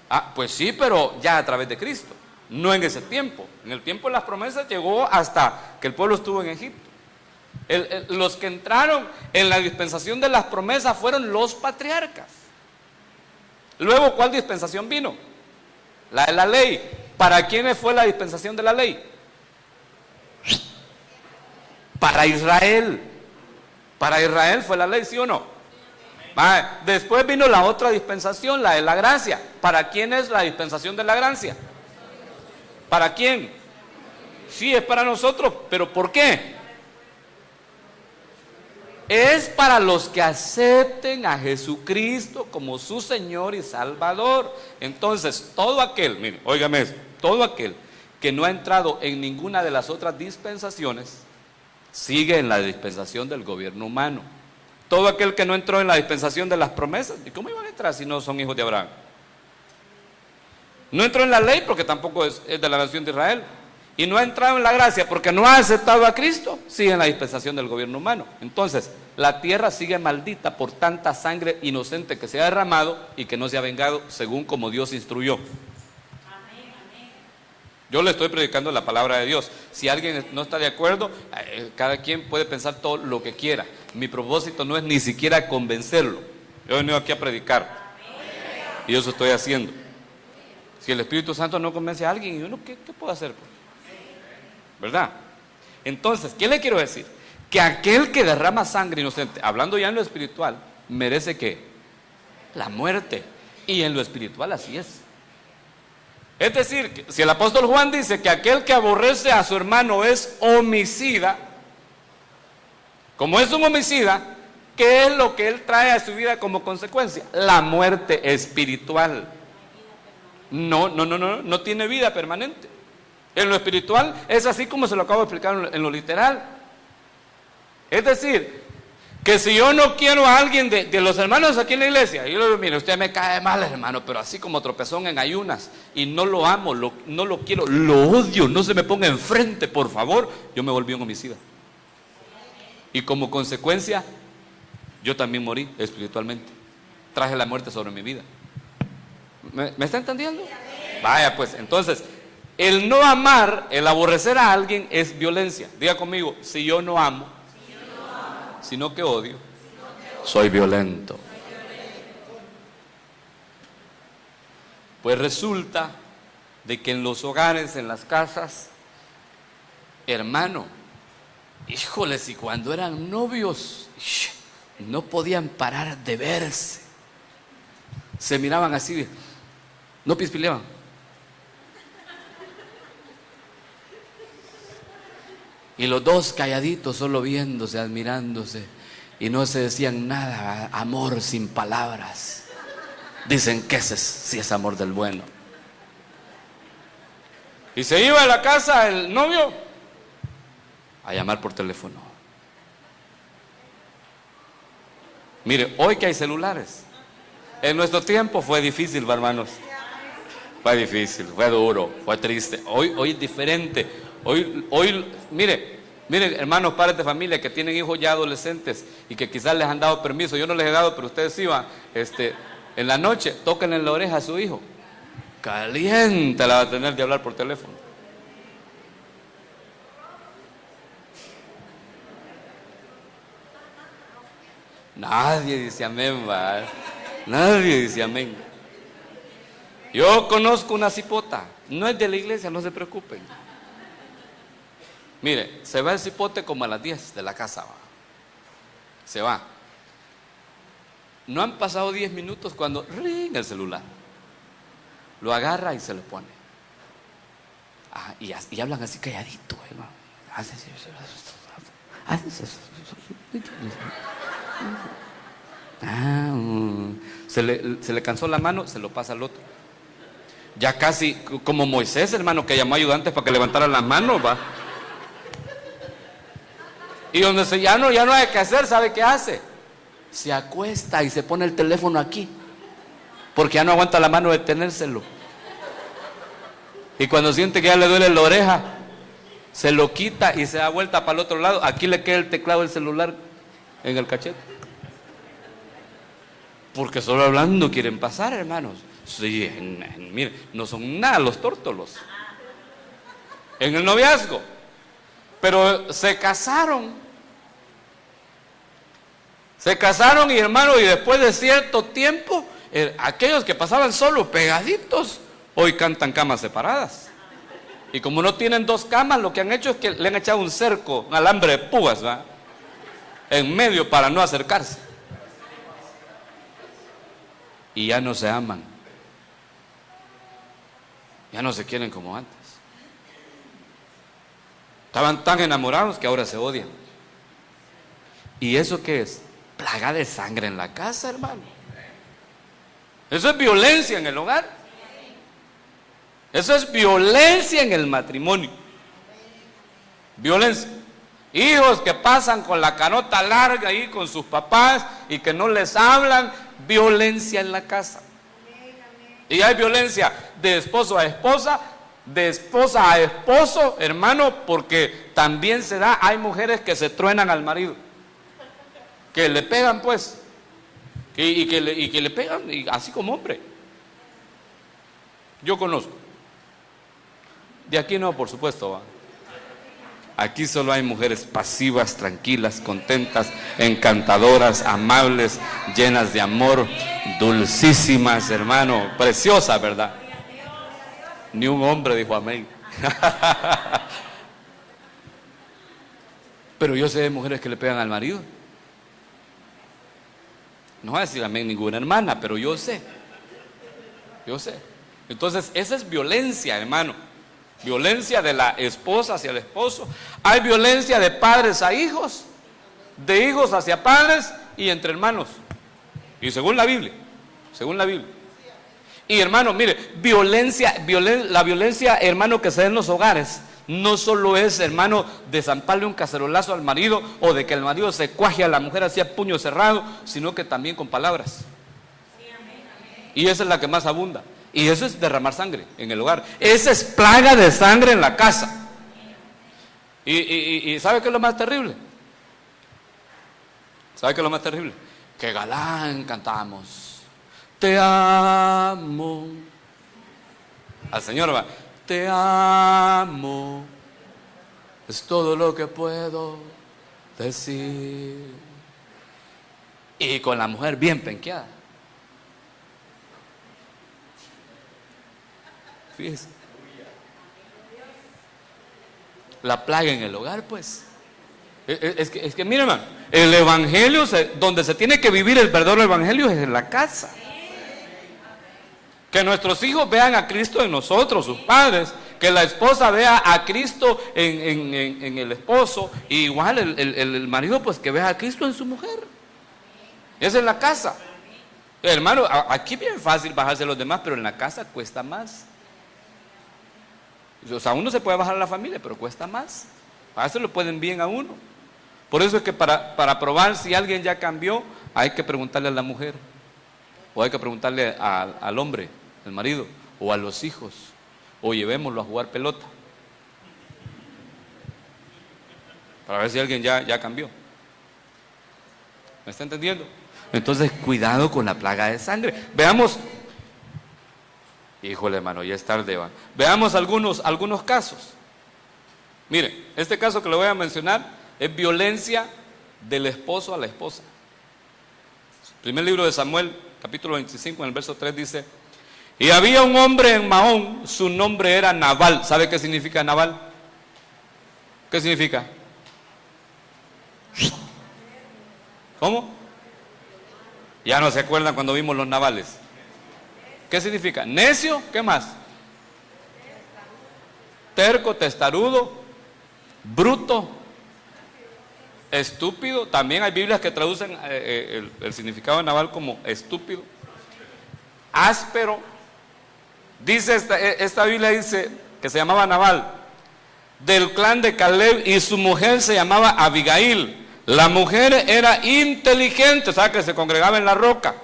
Ah, pues sí, pero ya a través de Cristo. No en ese tiempo. En el tiempo de las promesas llegó hasta que el pueblo estuvo en Egipto. Los que entraron en la dispensación de las promesas fueron los patriarcas. Luego, ¿cuál dispensación vino? La de la ley. ¿Para quiénes fue la dispensación de la ley? Para Israel. Para Israel fue la ley, ¿sí o no? Después vino la otra dispensación, la de la gracia. ¿Para quién es la dispensación de la gracia? ¿Para quién? Sí, es para nosotros, pero ¿por qué? Es para los que acepten a Jesucristo como su Señor y Salvador. Entonces, todo aquel, mire, óigame esto, todo aquel que no ha entrado en ninguna de las otras dispensaciones, sigue en la dispensación del gobierno humano. Todo aquel que no entró en la dispensación de las promesas, ¿y cómo iban a entrar si no son hijos de Abraham? No entró en la ley porque tampoco es de la nación de Israel. Y no ha entrado en la gracia porque no ha aceptado a Cristo, sigue en la dispensación del gobierno humano. Entonces, la tierra sigue maldita por tanta sangre inocente que se ha derramado y que no se ha vengado según como Dios instruyó. Yo le estoy predicando la palabra de Dios. Si alguien no está de acuerdo, cada quien puede pensar todo lo que quiera. Mi propósito no es ni siquiera convencerlo. Yo he venido aquí a predicar. Y eso estoy haciendo. Si el Espíritu Santo no convence a alguien, ¿y uno qué puedo hacer? ¿Verdad? Entonces, ¿qué le quiero decir? Que aquel que derrama sangre inocente, hablando ya en lo espiritual, merece ¿qué? La muerte. Y en lo espiritual así es. Es decir, que si el apóstol Juan dice que aquel que aborrece a su hermano es homicida, como es un homicida, ¿qué es lo que él trae a su vida como consecuencia? La muerte espiritual. No tiene vida permanente. En lo espiritual es así como se lo acabo de explicar en lo literal. Es decir, que si yo no quiero a alguien de los hermanos aquí en la iglesia, yo le digo, mire, usted me cae mal, hermano, pero así como tropezón en ayunas, y no lo amo, no lo quiero, lo odio, no se me ponga enfrente, por favor, yo me volví un homicida. Y como consecuencia, yo también morí espiritualmente. Traje la muerte sobre mi vida. ¿Me está entendiendo? Vaya, pues, entonces, el no amar, el aborrecer a alguien es violencia. Diga conmigo, si yo no amo, sino que odio, soy violento. Pues resulta de que en los hogares, en las casas, hermano, híjoles, y cuando eran novios, no podían parar de verse. Se miraban así, no pispileaban. Y los dos calladitos, solo viéndose, admirándose, y no se decían nada. Amor sin palabras. Dicen que ese sí es amor del bueno. Y se iba a la casa el novio a llamar por teléfono. Mire, hoy que hay celulares, en nuestro tiempo fue difícil, hermanos. Fue difícil, fue duro, fue triste. Hoy es diferente. Hoy, mire, hermanos, padres de familia que tienen hijos ya adolescentes y que quizás les han dado permiso. Yo no les he dado, pero ustedes sí van. En la noche, toquen en la oreja a su hijo. Caliente la va a tener de hablar por teléfono. Nadie dice amén, va. Nadie dice amén. Yo conozco una cipota, no es de la iglesia, no se preocupen. Mire, se va el cipote como a las 10 de la casa, va. Se va. No han pasado 10 minutos cuando ring el celular. Lo agarra y se lo pone. Y hablan así calladito, hermano. Se le cansó la mano, se lo pasa al otro. Ya casi como Moisés, hermano, que llamó ayudantes para que levantaran las manos, va. Y donde ya no hay que hacer, ¿sabe qué hace? Se acuesta y se pone el teléfono aquí, porque ya no aguanta la mano de tenérselo. Y cuando siente que ya le duele la oreja, se lo quita y se da vuelta para el otro lado. Aquí le queda el teclado del celular en el cachete. Porque solo hablando quieren pasar, hermanos. Sí, mire, no son nada los tórtolos en el noviazgo. Pero se casaron y, hermano, y después de cierto tiempo, aquellos que pasaban solo pegaditos, hoy cantan camas separadas. Y como no tienen dos camas, lo que han hecho es que le han echado un cerco, un alambre de púas, ¿va?, en medio para no acercarse. Y ya no se aman. Ya no se quieren como antes. Estaban tan enamorados que ahora se odian. ¿Y eso qué es? Plaga de sangre en la casa, hermano. Eso es violencia en el hogar. Eso es violencia en el matrimonio. Violencia. Hijos que pasan con la canota larga ahí con sus papás y que no les hablan. Violencia en la casa. Y hay violencia de esposo a esposa, de esposa a esposo, hermano, porque también se da. Hay mujeres que se truenan al marido, que le pegan, pues, y que le pegan, y así como hombre. Yo conozco. De aquí no, por supuesto, ¿va? Aquí solo hay mujeres pasivas, tranquilas, contentas, encantadoras, amables, llenas de amor, dulcísimas, hermano, preciosas, ¿verdad? Ni un hombre dijo amén. Pero yo sé de mujeres que le pegan al marido. No voy a decir amén ninguna hermana, pero yo sé. Yo sé. Entonces, esa es violencia, hermano. Violencia de la esposa hacia el esposo. Hay violencia de padres a hijos, de hijos hacia padres y entre hermanos. Y según la Biblia. Según la Biblia. Y hermano, mire, la violencia, hermano, que se da en los hogares, no solo es, hermano, de zamparle un cacerolazo al marido o de que el marido se cuaje a la mujer así a puño cerrado, sino que también con palabras. Y esa es la que más abunda. Y eso es derramar sangre en el hogar. Esa es plaga de sangre en la casa. Y ¿sabe qué es lo más terrible? ¿Sabe qué es lo más terrible? Que galán cantamos. Te amo. Al Señor va. Te amo. Es todo lo que puedo decir. Y con la mujer bien penqueada. Fíjese. La plaga en el hogar, pues. Es que mire, hermano, el evangelio, donde se tiene que vivir el verdadero evangelio es en la casa. Que nuestros hijos vean a Cristo en nosotros, sus padres. Que la esposa vea a Cristo en el esposo. Y igual el marido, pues que vea a Cristo en su mujer. Es en la casa. Hermano, aquí bien fácil bajarse a los demás, pero en la casa cuesta más. O sea, uno se puede bajar a la familia, pero cuesta más. A veces lo pueden bien a uno. Por eso es que para probar si alguien ya cambió, hay que preguntarle a la mujer. O hay que preguntarle al hombre, al marido, o a los hijos. O llevémoslo a jugar pelota. Para ver si alguien ya cambió. ¿Me está entendiendo? Entonces, cuidado con la plaga de sangre. Veamos. Híjole, hermano, ya es tarde. Veamos algunos casos. Mire, este caso que le voy a mencionar es violencia del esposo a la esposa. Primer libro de Samuel, capítulo 25, en el verso 3 dice: y había un hombre en Mahón, su nombre era Nabal. ¿Sabe qué significa Nabal? ¿Qué significa? ¿Cómo? Ya no se acuerdan cuando vimos los navales. ¿Qué significa? Necio, ¿qué más? Terco, testarudo, bruto, estúpido. También hay Biblias que traducen el significado de Nabal como estúpido. Áspero. Dice esta Biblia dice que se llamaba Nabal, del clan de Caleb, y su mujer se llamaba Abigail. La mujer era inteligente, ¿sabe? Que se congregaba en la roca.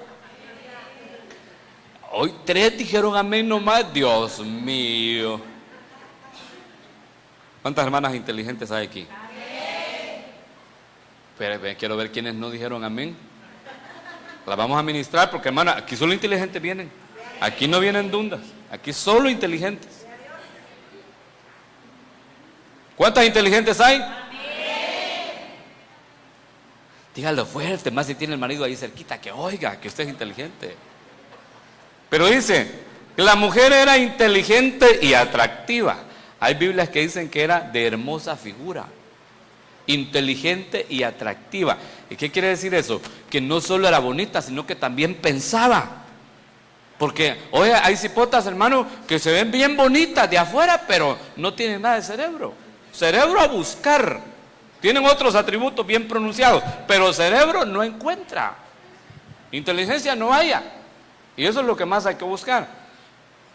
Hoy 3 dijeron amén nomás. Dios mío. ¿Cuántas hermanas inteligentes hay aquí? Pero quiero ver quiénes no dijeron amén. Las vamos a ministrar porque, hermana, aquí solo inteligentes vienen. Aquí no vienen dundas. Aquí solo inteligentes. ¿Cuántas inteligentes hay? Dígalo fuerte, más si tiene el marido ahí cerquita, que oiga, que usted es inteligente. Pero dice, la mujer era inteligente y atractiva. Hay Biblias que dicen que era de hermosa figura. Inteligente y atractiva. ¿Y qué quiere decir eso? Que no solo era bonita, sino que también pensaba. Porque, oye, hay cipotas, hermano, que se ven bien bonitas de afuera, pero no tienen nada de cerebro. Cerebro a buscar. Tienen otros atributos bien pronunciados, pero cerebro no encuentra. Inteligencia no haya. Y eso es lo que más hay que buscar.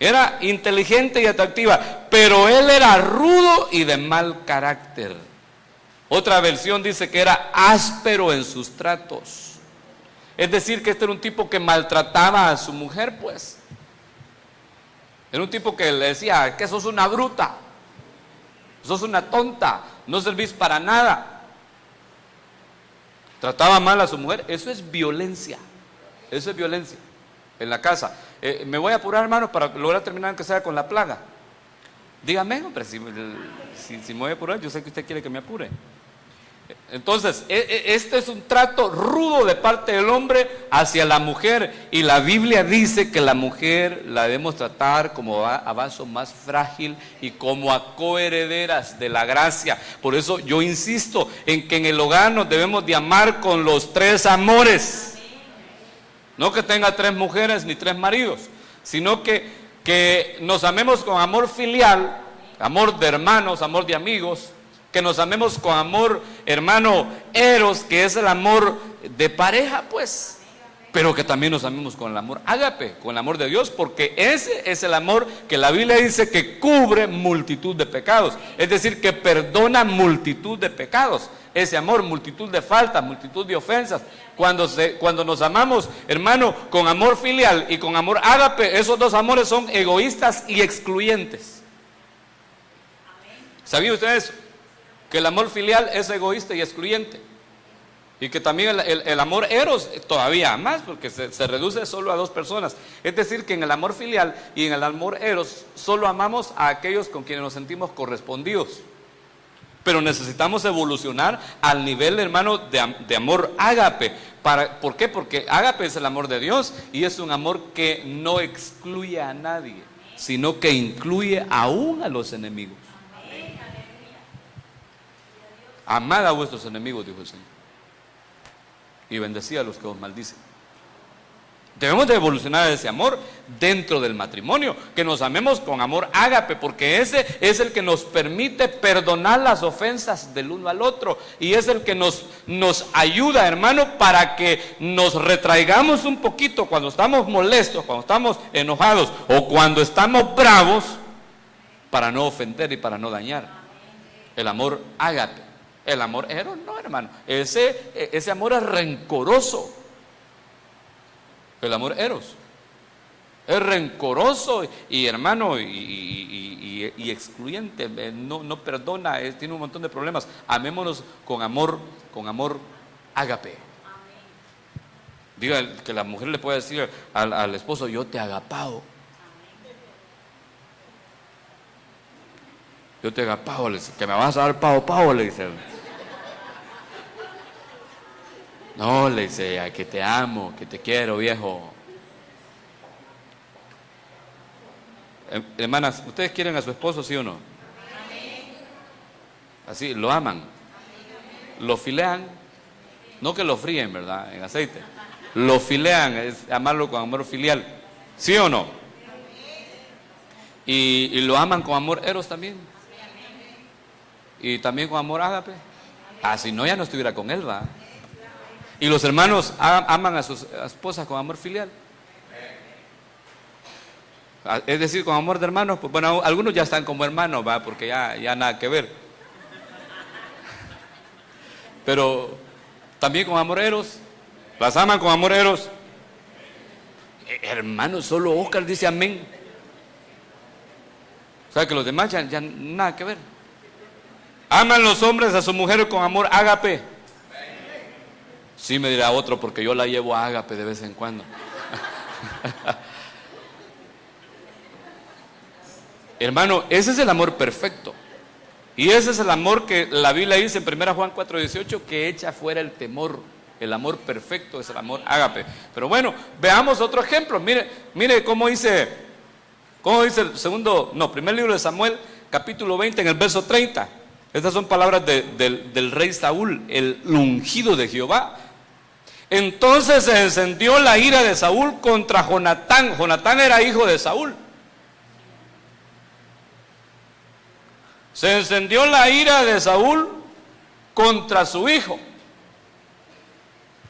Era inteligente y atractiva, pero él era rudo y de mal carácter. Otra versión dice que era áspero en sus tratos. Es decir, que este era un tipo que maltrataba a su mujer, pues. Era un tipo que le decía, que sos una bruta, sos una tonta, no servís para nada. Trataba mal a su mujer. Eso es violencia. Eso es violencia en la casa. Me voy a apurar, hermanos, para lograr terminar aunque sea con la plaga. Dígame, hombre, si me voy a apurar, yo sé que usted quiere que me apure. Entonces, este es un trato rudo de parte del hombre hacia la mujer. Y la Biblia dice que la mujer la debemos tratar como a vaso más frágil y como a coherederas de la gracia. Por eso yo insisto en que en el hogar nos debemos de amar con los 3 amores. No que tenga 3 mujeres ni 3 maridos, sino que nos amemos con amor filial, amor de hermanos, amor de amigos. Que nos amemos con amor, hermano, eros, que es el amor de pareja, pues. Pero que también nos amemos con el amor ágape, con el amor de Dios, porque ese es el amor que la Biblia dice que cubre multitud de pecados. Es decir, que perdona multitud de pecados. Ese amor, multitud de faltas, multitud de ofensas. Cuando nos amamos, hermano, con amor filial y con amor ágape, esos 2 amores son egoístas y excluyentes. ¿Sabía usted eso? Que el amor filial es egoísta y excluyente. Y que también el amor eros todavía más, porque se reduce solo a 2 personas. Es decir, que en el amor filial y en el amor eros solo amamos a aquellos con quienes nos sentimos correspondidos. Pero necesitamos evolucionar al nivel, hermano, de amor ágape. ¿Por qué? Porque ágape es el amor de Dios y es un amor que no excluye a nadie, sino que incluye aún a los enemigos. Amad a vuestros enemigos, dijo el Señor, y bendecid a los que os maldicen. Debemos de evolucionar ese amor dentro del matrimonio, que nos amemos con amor ágape, porque ese es el que nos permite perdonar las ofensas del uno al otro, y es el que nos ayuda, hermano, para que nos retraigamos un poquito cuando estamos molestos, cuando estamos enojados o cuando estamos bravos, para no ofender y para no dañar. El amor ágape. El amor eros no, hermano, ese amor es rencoroso. El amor eros es rencoroso y hermano y excluyente, no perdona, tiene un montón de problemas. Amémonos con amor ágape. Diga que la mujer le puede decir al esposo: yo te agapao. Yo te agapao, le dice, que me vas a dar pao, le dice. No, le dice, que te amo, que te quiero, viejo. Hermanas, ¿ustedes quieren a su esposo, sí o no? Así, lo aman. Lo filean. No que lo fríen, ¿verdad? En aceite. Lo filean, es amarlo con amor filial. ¿Sí o no? Y lo aman con amor eros también. Y también con amor ágape. Si no, ya no estuviera con él, ¿va? Y los hermanos aman a sus esposas con amor filial. Es decir, con amor de hermanos. Pues bueno, algunos ya están como hermanos, ¿va? Porque ya nada que ver. Pero también con amor eros. Las aman con amor eros. Hermanos, solo Oscar dice amén. O sea que los demás ya nada que ver. Aman los hombres a su mujer con amor ágape. Sí, me dirá otro, porque yo la llevo a ágape de vez en cuando. Hermano, ese es el amor perfecto. Y ese es el amor que la Biblia dice en 1 Juan 4:18, que echa fuera el temor. El amor perfecto es el amor ágape. Pero bueno, veamos otro ejemplo. Mire cómo dice el primer libro de Samuel, capítulo 20, en el verso 30. Estas son palabras del rey Saúl, el ungido de Jehová. Entonces se encendió la ira de Saúl contra Jonatán. Jonatán era hijo de Saúl. Se encendió la ira de Saúl contra su hijo.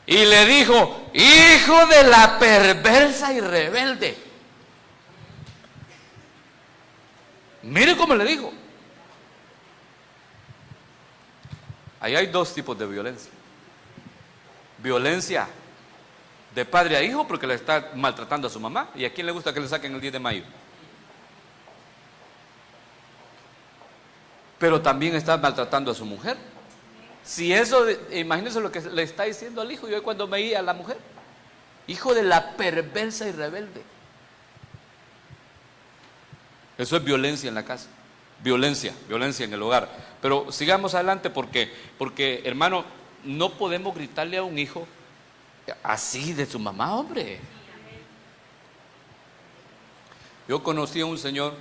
Y le dijo: hijo de la perversa y rebelde. Mire cómo le dijo. Ahí hay dos tipos de violencia. Violencia de padre a hijo, porque le está maltratando a su mamá. ¿Y a quién le gusta que le saquen el 10 de mayo? Pero también está maltratando a su mujer. Si eso, imagínense lo que le está diciendo al hijo. Yo cuando veía a la mujer: hijo de la perversa y rebelde. Eso es violencia en la casa. Violencia en el hogar. Pero sigamos adelante porque hermano, no podemos gritarle a un hijo así de su mamá, hombre. Yo conocí a un señor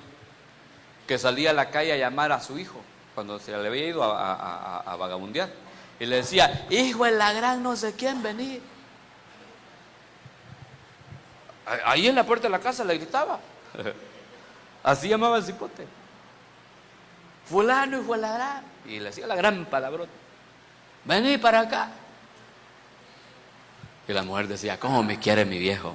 que salía a la calle a llamar a su hijo cuando se le había ido a vagabundear, y le decía: hijo de la gran no sé quién, venir. Ahí en la puerta de la casa le gritaba. Así llamaba el cipote: fulano, hijo de la gran. Y le decía la gran palabrota: vení para acá. Y la mujer decía: ¿cómo me quiere mi viejo?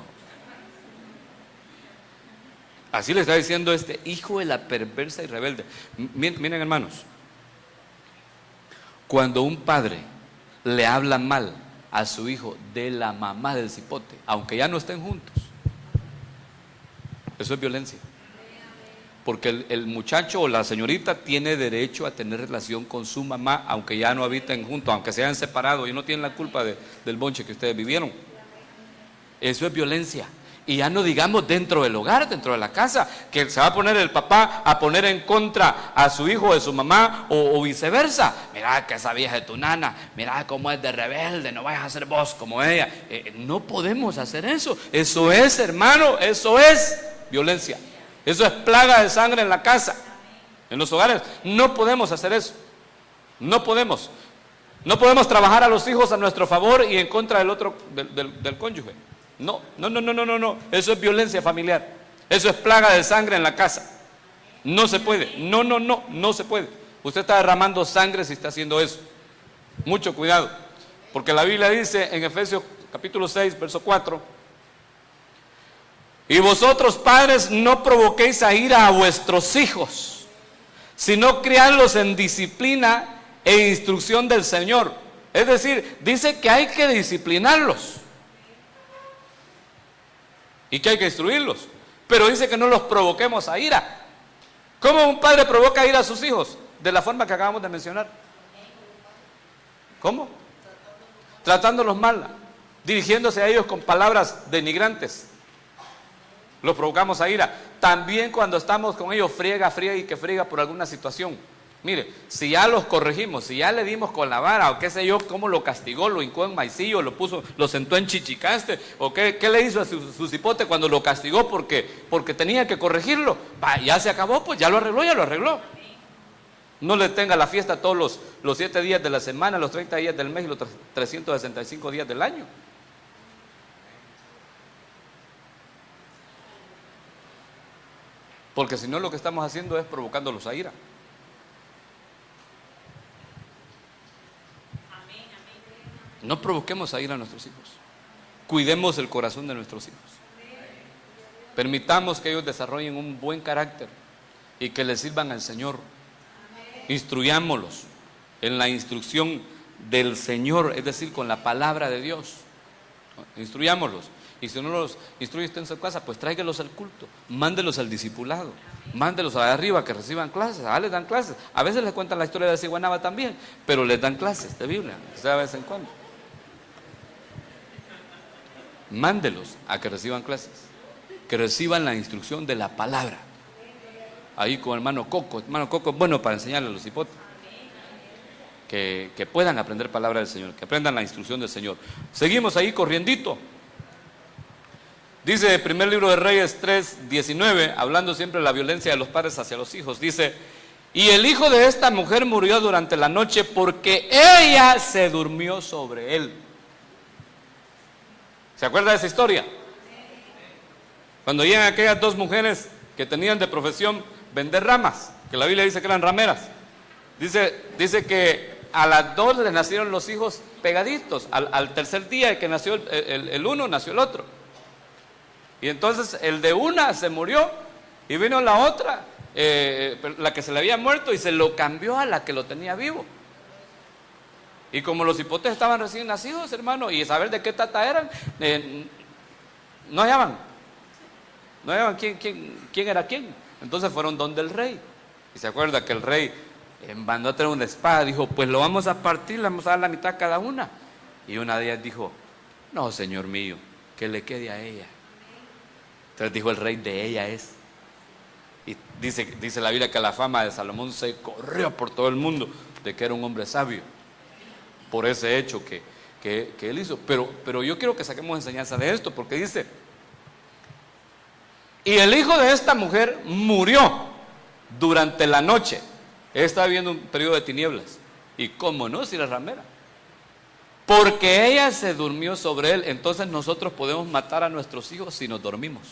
Así le está diciendo este hijo de la perversa y rebelde. Miren, hermanos, cuando un padre le habla mal a su hijo de la mamá del cipote, aunque ya no estén juntos, eso es violencia. Porque el muchacho o la señorita tiene derecho a tener relación con su mamá, aunque ya no habiten juntos, aunque se hayan separado, y no tienen la culpa del bonche que ustedes vivieron. Eso es violencia. Y ya no digamos dentro del hogar, dentro de la casa, que se va a poner el papá a poner en contra a su hijo de su mamá o viceversa. Mira que esa vieja de tu nana, mira cómo es de rebelde, no vayas a ser vos como ella. No podemos hacer eso. Eso es, hermano, eso es violencia. Eso es plaga de sangre en la casa, en los hogares. No podemos hacer eso. No podemos. No podemos trabajar a los hijos a nuestro favor y en contra del otro, del cónyuge. No, no, no, no, no, no, no. Eso es violencia familiar. Eso es plaga de sangre en la casa. No se puede. No, no, no, no se puede. Usted está derramando sangre si está haciendo eso. Mucho cuidado. Porque la Biblia dice en Efesios capítulo 6, verso 4: y vosotros, padres, no provoquéis a ira a vuestros hijos, sino criadlos en disciplina e instrucción del Señor. Es decir, dice que hay que disciplinarlos y que hay que instruirlos, pero dice que no los provoquemos a ira. ¿Cómo un padre provoca ira a sus hijos? De la forma que acabamos de mencionar. ¿Cómo? Tratándolos mal, dirigiéndose a ellos con palabras denigrantes. Los provocamos a ira. También cuando estamos con ellos, friega y que friega por alguna situación. Mire, si ya los corregimos, si ya le dimos con la vara, o qué sé yo, cómo lo castigó, lo hincó en maicillo, lo puso, lo sentó en chichicaste, o qué le hizo a su cipote cuando lo castigó porque tenía que corregirlo. Ya se acabó, pues ya lo arregló. No le tenga la fiesta todos los 7 días de la semana, los 30 días del mes y los 365 días del año. Porque si no, lo que estamos haciendo es provocándolos a ira. No provoquemos a ira a nuestros hijos. Cuidemos el corazón de nuestros hijos. Permitamos que ellos desarrollen un buen carácter y que les sirvan al Señor. Instruyámoslos en la instrucción del Señor, es decir, con la palabra de Dios. Instruyámoslos. Y si no los instruye usted en su casa, pues tráigalos al culto, mándelos al discipulado, mándelos allá arriba que reciban clases. Les dan clases. A veces les cuentan la historia de Ciguanaba también, pero les dan clases de Biblia, o sea, de vez en cuando. Mándelos a que reciban clases, que reciban la instrucción de la palabra. Ahí con hermano Coco es bueno para enseñarle a los hipotes. Que puedan aprender palabra del Señor, que aprendan la instrucción del Señor. Seguimos ahí corriendito. Dice el primer libro de Reyes 3:19, hablando siempre de la violencia de los padres hacia los hijos. Dice: y el hijo de esta mujer murió durante la noche porque ella se durmió sobre él. ¿Se acuerda de esa historia? Cuando llegan aquellas 2 mujeres que tenían de profesión vender ramas, que la Biblia dice que eran rameras. Dice que a las 2 les nacieron los hijos pegaditos. Al tercer día que nació el uno, nació el otro. Y entonces el de una se murió y vino la otra, la que se le había muerto, y se lo cambió a la que lo tenía vivo. Y como los hipotes estaban recién nacidos, hermano, y saber de qué tata eran, no hallaban quién era quién. Entonces fueron donde el rey. Y se acuerda que el rey mandó a traer una espada. Dijo: pues lo vamos a partir, le vamos a dar la mitad a cada una. Y una de ellas dijo: no, señor mío, que le quede a ella. Entonces dijo el rey: de ella es. Y dice la Biblia que la fama de Salomón se corrió por todo el mundo de que era un hombre sabio, por ese hecho que él hizo. Pero yo quiero que saquemos enseñanza de esto, porque dice: y el hijo de esta mujer murió durante la noche. Él estaba viviendo un periodo de tinieblas. Y cómo no, si era ramera, porque ella se durmió sobre él. Entonces nosotros podemos matar a nuestros hijos si nos dormimos.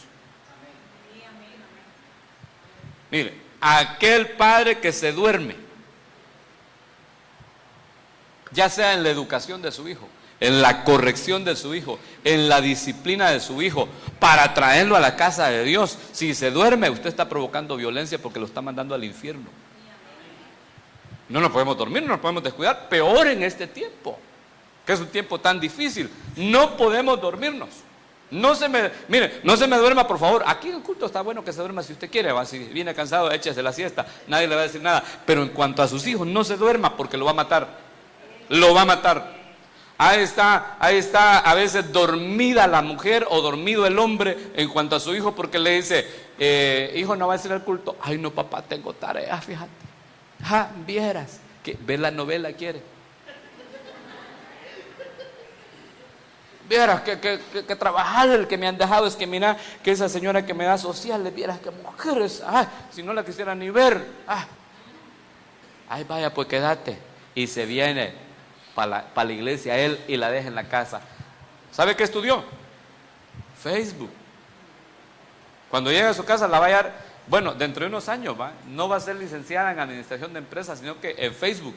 Mire, aquel padre que se duerme, ya sea en la educación de su hijo, en la corrección de su hijo, en la disciplina de su hijo, para traerlo a la casa de Dios. Si se duerme, usted está provocando violencia porque lo está mandando al infierno. No nos podemos dormir, no nos podemos descuidar, peor en este tiempo, que es un tiempo tan difícil. No podemos dormirnos. No se me duerma, por favor. Aquí en el culto está bueno que se duerma si usted quiere. Si viene cansado, échese la siesta, nadie le va a decir nada. Pero en cuanto a sus hijos, no se duerma, porque lo va a matar. Lo va a matar. Ahí está a veces dormida la mujer o dormido el hombre en cuanto a su hijo, porque le dice: hijo, no va a ir al culto. Ay, no, papá, tengo tarea, fíjate. Vieras que ver la novela quiere. Vieras que trabajar el que me han dejado, es que mira, que esa señora que me da sociales, vieras que mujeres, si no la quisiera ni ver. Ay, vaya, pues quédate. Y se viene para la iglesia él y la deja en la casa. ¿Sabe qué estudió? Facebook. Cuando llegue a su casa la va a hallar, bueno, dentro de unos años, no va a ser licenciada en administración de empresas, sino que en Facebook.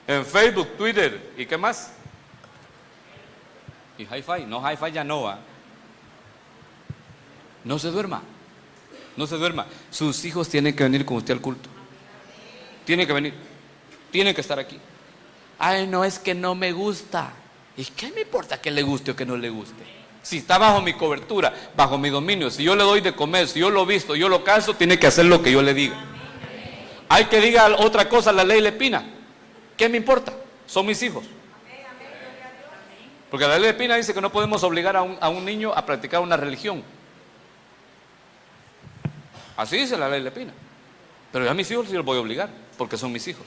En Facebook, Twitter, ¿y qué más? Y Hi-Fi, no, Hi-Fi ya no va. No se duerma, no se duerma. Sus hijos tienen que venir con usted al culto. Tienen que venir, tienen que estar aquí. Ay, no, es que no me gusta. ¿Y qué me importa que le guste o que no le guste? Si está bajo mi cobertura, bajo mi dominio, si yo le doy de comer, si yo lo visto, yo lo calzo, tiene que hacer lo que yo le diga. Hay que diga otra cosa, la ley le pina. ¿Qué me importa? Son mis hijos. Porque la ley de Pina dice que no podemos obligar a un niño a practicar una religión. Así dice la ley de Pina. Pero yo a mis hijos sí los voy a obligar, porque son mis hijos.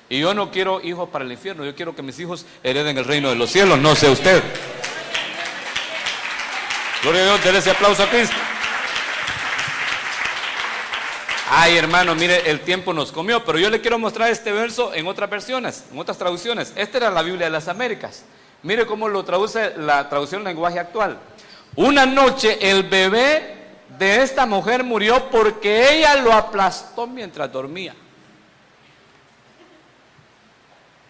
Y yo no quiero hijos para el infierno, yo quiero que mis hijos hereden el reino de los cielos, no sé usted. Gloria a Dios, denle ese aplauso a Cristo. Ay, hermano, mire, el tiempo nos comió, pero yo le quiero mostrar este verso en otras versiones, en otras traducciones. Esta era la Biblia de las Américas. Mire cómo lo traduce la traducción lenguaje actual. Una noche el bebé de esta mujer murió porque ella lo aplastó mientras dormía.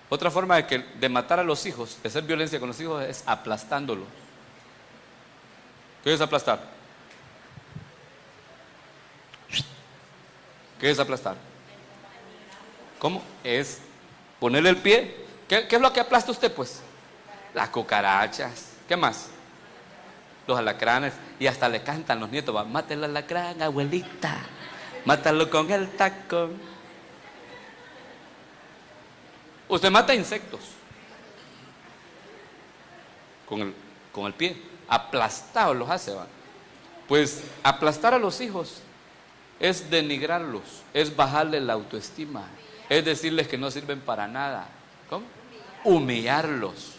Otra forma de matar a los hijos, de hacer violencia con los hijos, es aplastándolos. ¿Qué es aplastar? ¿Qué es aplastar? ¿Cómo? Es ponerle el pie. ¿Qué es lo que aplasta usted, pues? Las cucarachas. ¿Qué más? Los alacranes. Y hasta le cantan los nietos, mate el alacrán, abuelita, mátalo con el tacón. Usted mata insectos con el pie. Aplastados los hace, ¿va? Pues aplastar a los hijos es denigrarlos, es bajarles la autoestima, es decirles que no sirven para nada. ¿Cómo? Humillarlos.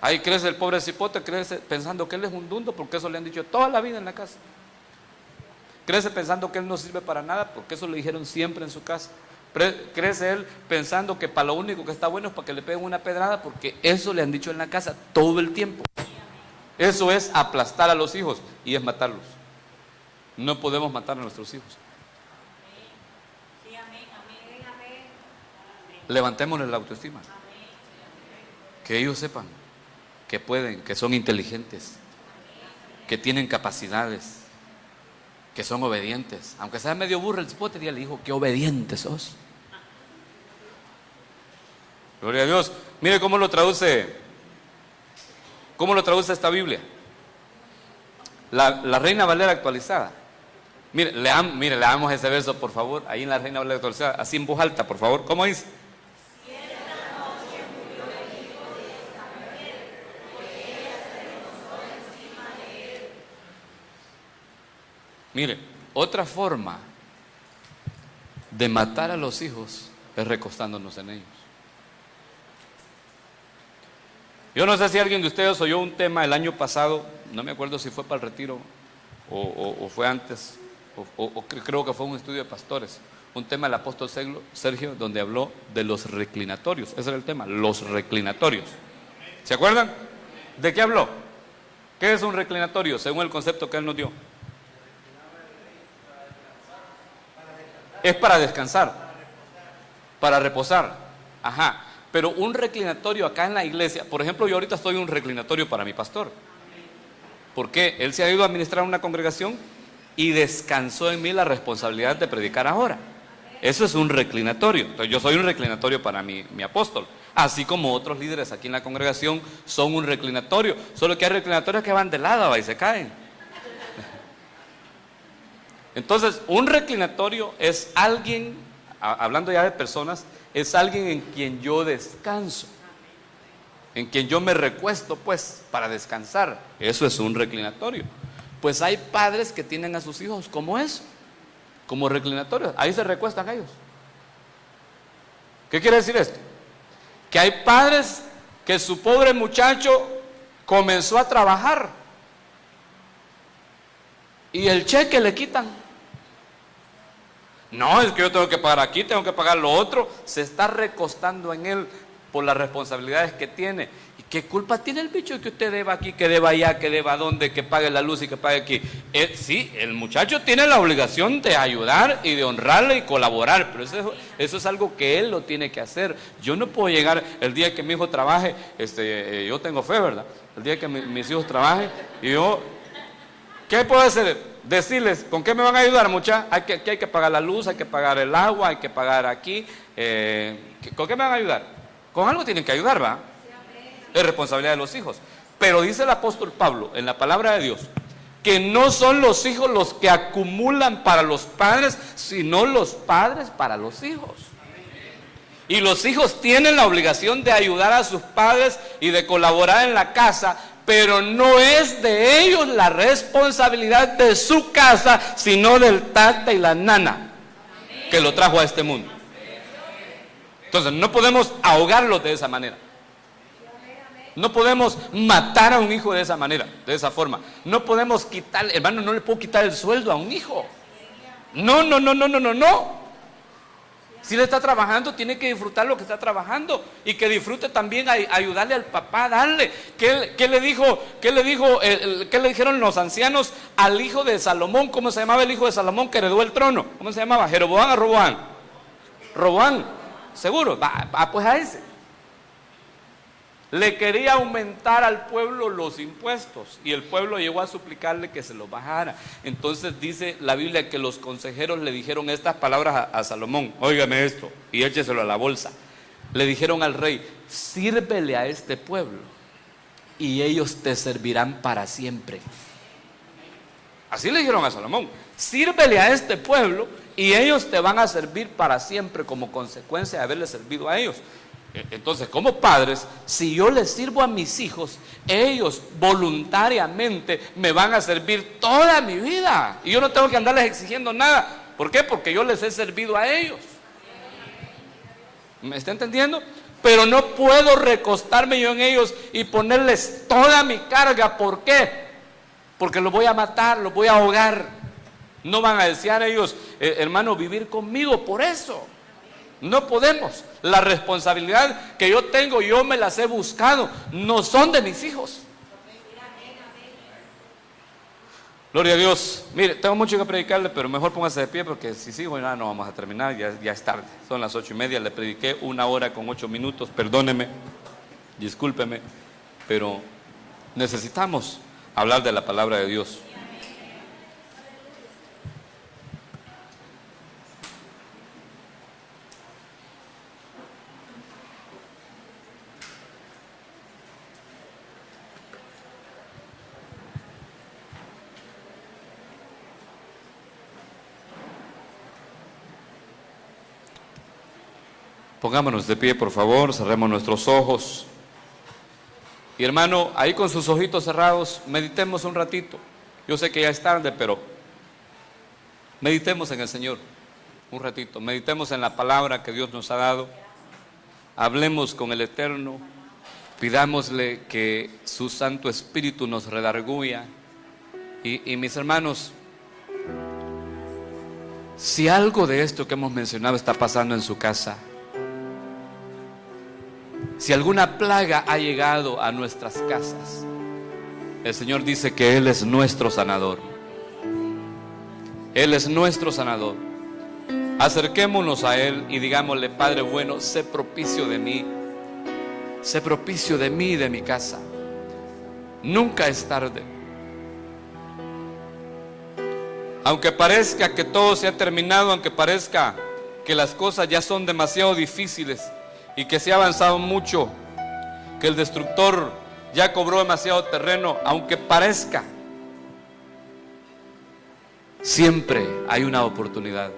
Ahí crece el pobre cipote, crece pensando que él es un dundo, porque eso le han dicho toda la vida en la casa. Crece pensando que él no sirve para nada, porque eso le dijeron siempre en su casa. Crece él pensando que para lo único que está bueno es para que le peguen una pedrada, porque eso le han dicho en la casa todo el tiempo. Eso es aplastar a los hijos y es matarlos. No podemos matar a nuestros hijos. Levantémosles la autoestima. Que ellos sepan que pueden, que son inteligentes, que tienen capacidades, que son obedientes. Aunque sea medio burro el cipote, ya le dijo, qué obediente sos. Gloria a Dios. Mire cómo lo traduce esta Biblia. La Reina Valera actualizada. Mire, leamos ese verso, por favor, ahí en la Reina Valera actualizada, así en voz alta, por favor. ¿Cómo dice? Mire, otra forma de matar a los hijos es recostándonos en ellos. Yo no sé si alguien de ustedes oyó un tema el año pasado, no me acuerdo si fue para el retiro o fue antes, o creo que fue un estudio de pastores, un tema del apóstol Sergio, donde habló de los reclinatorios. Ese era el tema, los reclinatorios. ¿Se acuerdan? ¿De qué habló? ¿Qué es un reclinatorio según el concepto que él nos dio? Es para descansar, para reposar. Ajá. Pero un reclinatorio acá en la iglesia, por ejemplo, yo ahorita estoy en un reclinatorio para mi pastor. ¿Por qué? Él se ha ido a administrar una congregación y descansó en mí la responsabilidad de predicar ahora. Eso es un reclinatorio. Entonces yo soy un reclinatorio para mi apóstol. Así como otros líderes aquí en la congregación son un reclinatorio. Solo que hay reclinatorios que van de lado y se caen. Entonces, un reclinatorio es alguien, hablando ya de personas, es alguien en quien yo descanso, en quien yo me recuesto, pues, para descansar. Eso es un reclinatorio. Pues hay padres que tienen a sus hijos como eso, como reclinatorios. Ahí se recuestan ellos. ¿Qué quiere decir esto? que hay padres que su pobre muchacho comenzó a trabajar y el cheque le quitan. No, es que yo tengo que pagar aquí, tengo que pagar lo otro. Se está recostando en él por las responsabilidades que tiene. ¿Y qué culpa tiene el bicho que usted deba aquí, que deba allá, que deba donde, que pague la luz y que pague aquí? Sí, el muchacho tiene la obligación de ayudar y de honrarle y colaborar, pero eso es algo que él lo tiene que hacer. Yo no puedo llegar el día que mi hijo trabaje, yo tengo fe, ¿verdad? El día que mis hijos trabajen y yo, ¿qué puedo hacer? Decirles, ¿con qué me van a ayudar, muchachos? Aquí hay que pagar la luz, hay que pagar el agua, hay que pagar aquí. ¿Con qué me van a ayudar? Con algo tienen que ayudar, ¿va? Es responsabilidad de los hijos. Pero dice el apóstol Pablo en la palabra de Dios que no son los hijos los que acumulan para los padres, sino los padres para los hijos. Y los hijos tienen la obligación de ayudar a sus padres y de colaborar en la casa, pero no es de ellos la responsabilidad de su casa, sino del tata y la nana que lo trajo a este mundo. Entonces no podemos ahogarlos de esa manera. No podemos matar a un hijo de esa manera, de esa forma. No podemos quitar, hermano, no le puedo quitar el sueldo a un hijo. No. Si le está trabajando, tiene que disfrutar lo que está trabajando y que disfrute también ayudarle al papá, darle. ¿Qué le dijeron los ancianos al hijo de Salomón? ¿Cómo se llamaba el hijo de Salomón que heredó el trono? ¿Cómo se llamaba? ¿Jeroboam o Roboam? Roboam, seguro. Pues a ese. Le quería aumentar al pueblo los impuestos y el pueblo llegó a suplicarle que se los bajara. Entonces dice la Biblia que los consejeros le dijeron estas palabras a Salomón: óigame esto y écheselo a la bolsa. Le dijeron al rey: sírvele a este pueblo y ellos te servirán para siempre. Así le dijeron a Salomón: sírvele a este pueblo y ellos te van a servir para siempre como consecuencia de haberle servido a ellos. Entonces, como padres, si yo les sirvo a mis hijos, ellos voluntariamente me van a servir toda mi vida y yo no tengo que andarles exigiendo nada. ¿Por qué? Porque yo les he servido a ellos. ¿Me está entendiendo? Pero no puedo recostarme yo en ellos y ponerles toda mi carga. ¿Por qué? Porque los voy a matar, los voy a ahogar. No van a desear ellos, hermano, vivir conmigo por eso. No podemos. La responsabilidad que yo tengo, yo me las he buscado, no son de mis hijos. Gloria a Dios. Mire, tengo mucho que predicarle, pero mejor póngase de pie porque si sigo ya no vamos a terminar, ya es tarde. Son las 8:30, le prediqué 1 hora con 8 minutos, perdóneme, discúlpeme, pero necesitamos hablar de la palabra de Dios. Pongámonos de pie, por favor, cerremos nuestros ojos. Y hermano, ahí con sus ojitos cerrados, meditemos un ratito. Yo sé que ya es tarde, pero meditemos en el Señor un ratito. Meditemos en la palabra que Dios nos ha dado. Hablemos con el Eterno. Pidámosle que su Santo Espíritu nos redarguya. Y mis hermanos, si algo de esto que hemos mencionado está pasando en su casa, si alguna plaga ha llegado a nuestras casas, el Señor dice que Él es nuestro sanador. Él es nuestro sanador. Acerquémonos a Él y digámosle: Padre bueno, sé propicio de mí. Sé propicio de mí y de mi casa. Nunca es tarde. Aunque parezca que todo se ha terminado, aunque parezca que las cosas ya son demasiado difíciles y que se ha avanzado mucho, que el destructor ya cobró demasiado terreno, aunque parezca, siempre hay una oportunidad.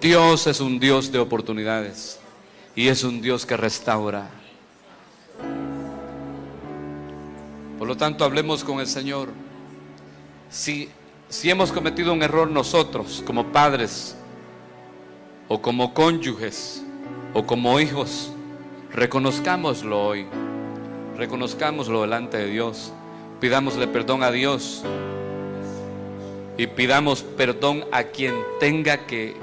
Dios es un Dios de oportunidades y es un Dios que restaura. Por lo tanto, hablemos con el Señor. Si hemos cometido un error nosotros como padres o como cónyuges o como hijos, reconozcámoslo hoy, reconozcámoslo delante de Dios, pidámosle perdón a Dios y pidamos perdón a quien tenga que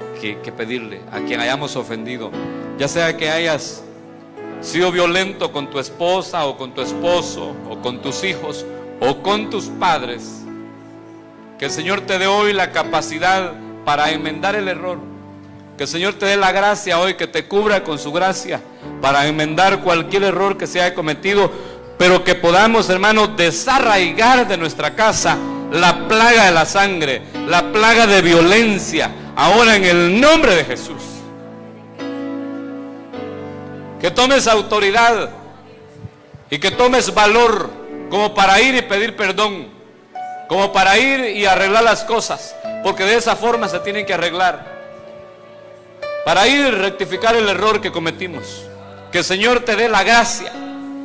pedirle, a quien hayamos ofendido, ya sea que hayas sido violento con tu esposa o con tu esposo o con tus hijos o con tus padres. Que el Señor te dé hoy la capacidad para enmendar el error. Que el Señor te dé la gracia hoy, que te cubra con su gracia para enmendar cualquier error que se haya cometido, pero que podamos, hermanos, desarraigar de nuestra casa la plaga de la sangre, la plaga de violencia, ahora en el nombre de Jesús. Que tomes autoridad y que tomes valor como para ir y pedir perdón, como para ir y arreglar las cosas, porque de esa forma se tienen que arreglar, para ir y rectificar el error que cometimos. Que el Señor te dé la gracia,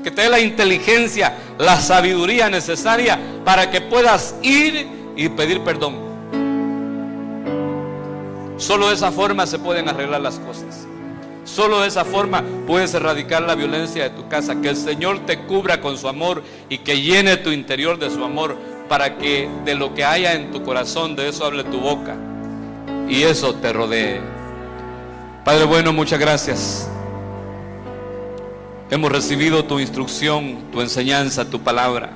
que te dé la inteligencia, la sabiduría necesaria para que puedas ir y pedir perdón. Solo de esa forma se pueden arreglar las cosas. Solo de esa forma puedes erradicar la violencia de tu casa. Que el Señor te cubra con su amor y que llene tu interior de su amor, para que de lo que haya en tu corazón, de eso hable tu boca y eso te rodee. Padre bueno, muchas gracias. Hemos recibido tu instrucción, tu enseñanza, tu palabra.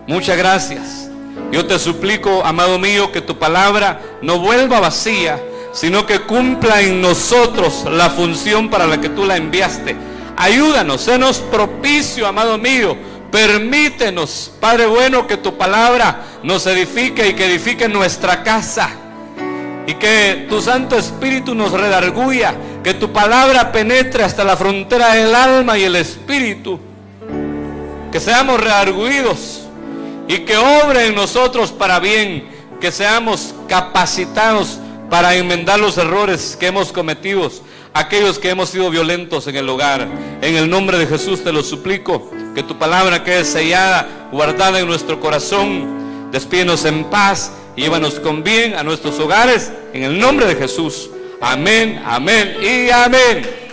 Muchas gracias. Yo te suplico, amado mío, que tu palabra no vuelva vacía, sino que cumpla en nosotros la función para la que tú la enviaste. Ayúdanos, senos propicio, amado mío. Permítenos, Padre bueno, que tu palabra nos edifique y que edifique nuestra casa. Y que tu Santo Espíritu nos redarguya, que tu palabra penetre hasta la frontera del alma y el espíritu. Que seamos redarguidos y que obre en nosotros para bien, que seamos capacitados para enmendar los errores que hemos cometido, aquellos que hemos sido violentos en el hogar. En el nombre de Jesús te lo suplico, que tu palabra quede sellada, guardada en nuestro corazón. Despídenos en paz y llévanos con bien a nuestros hogares, en el nombre de Jesús. Amén, amén y amén.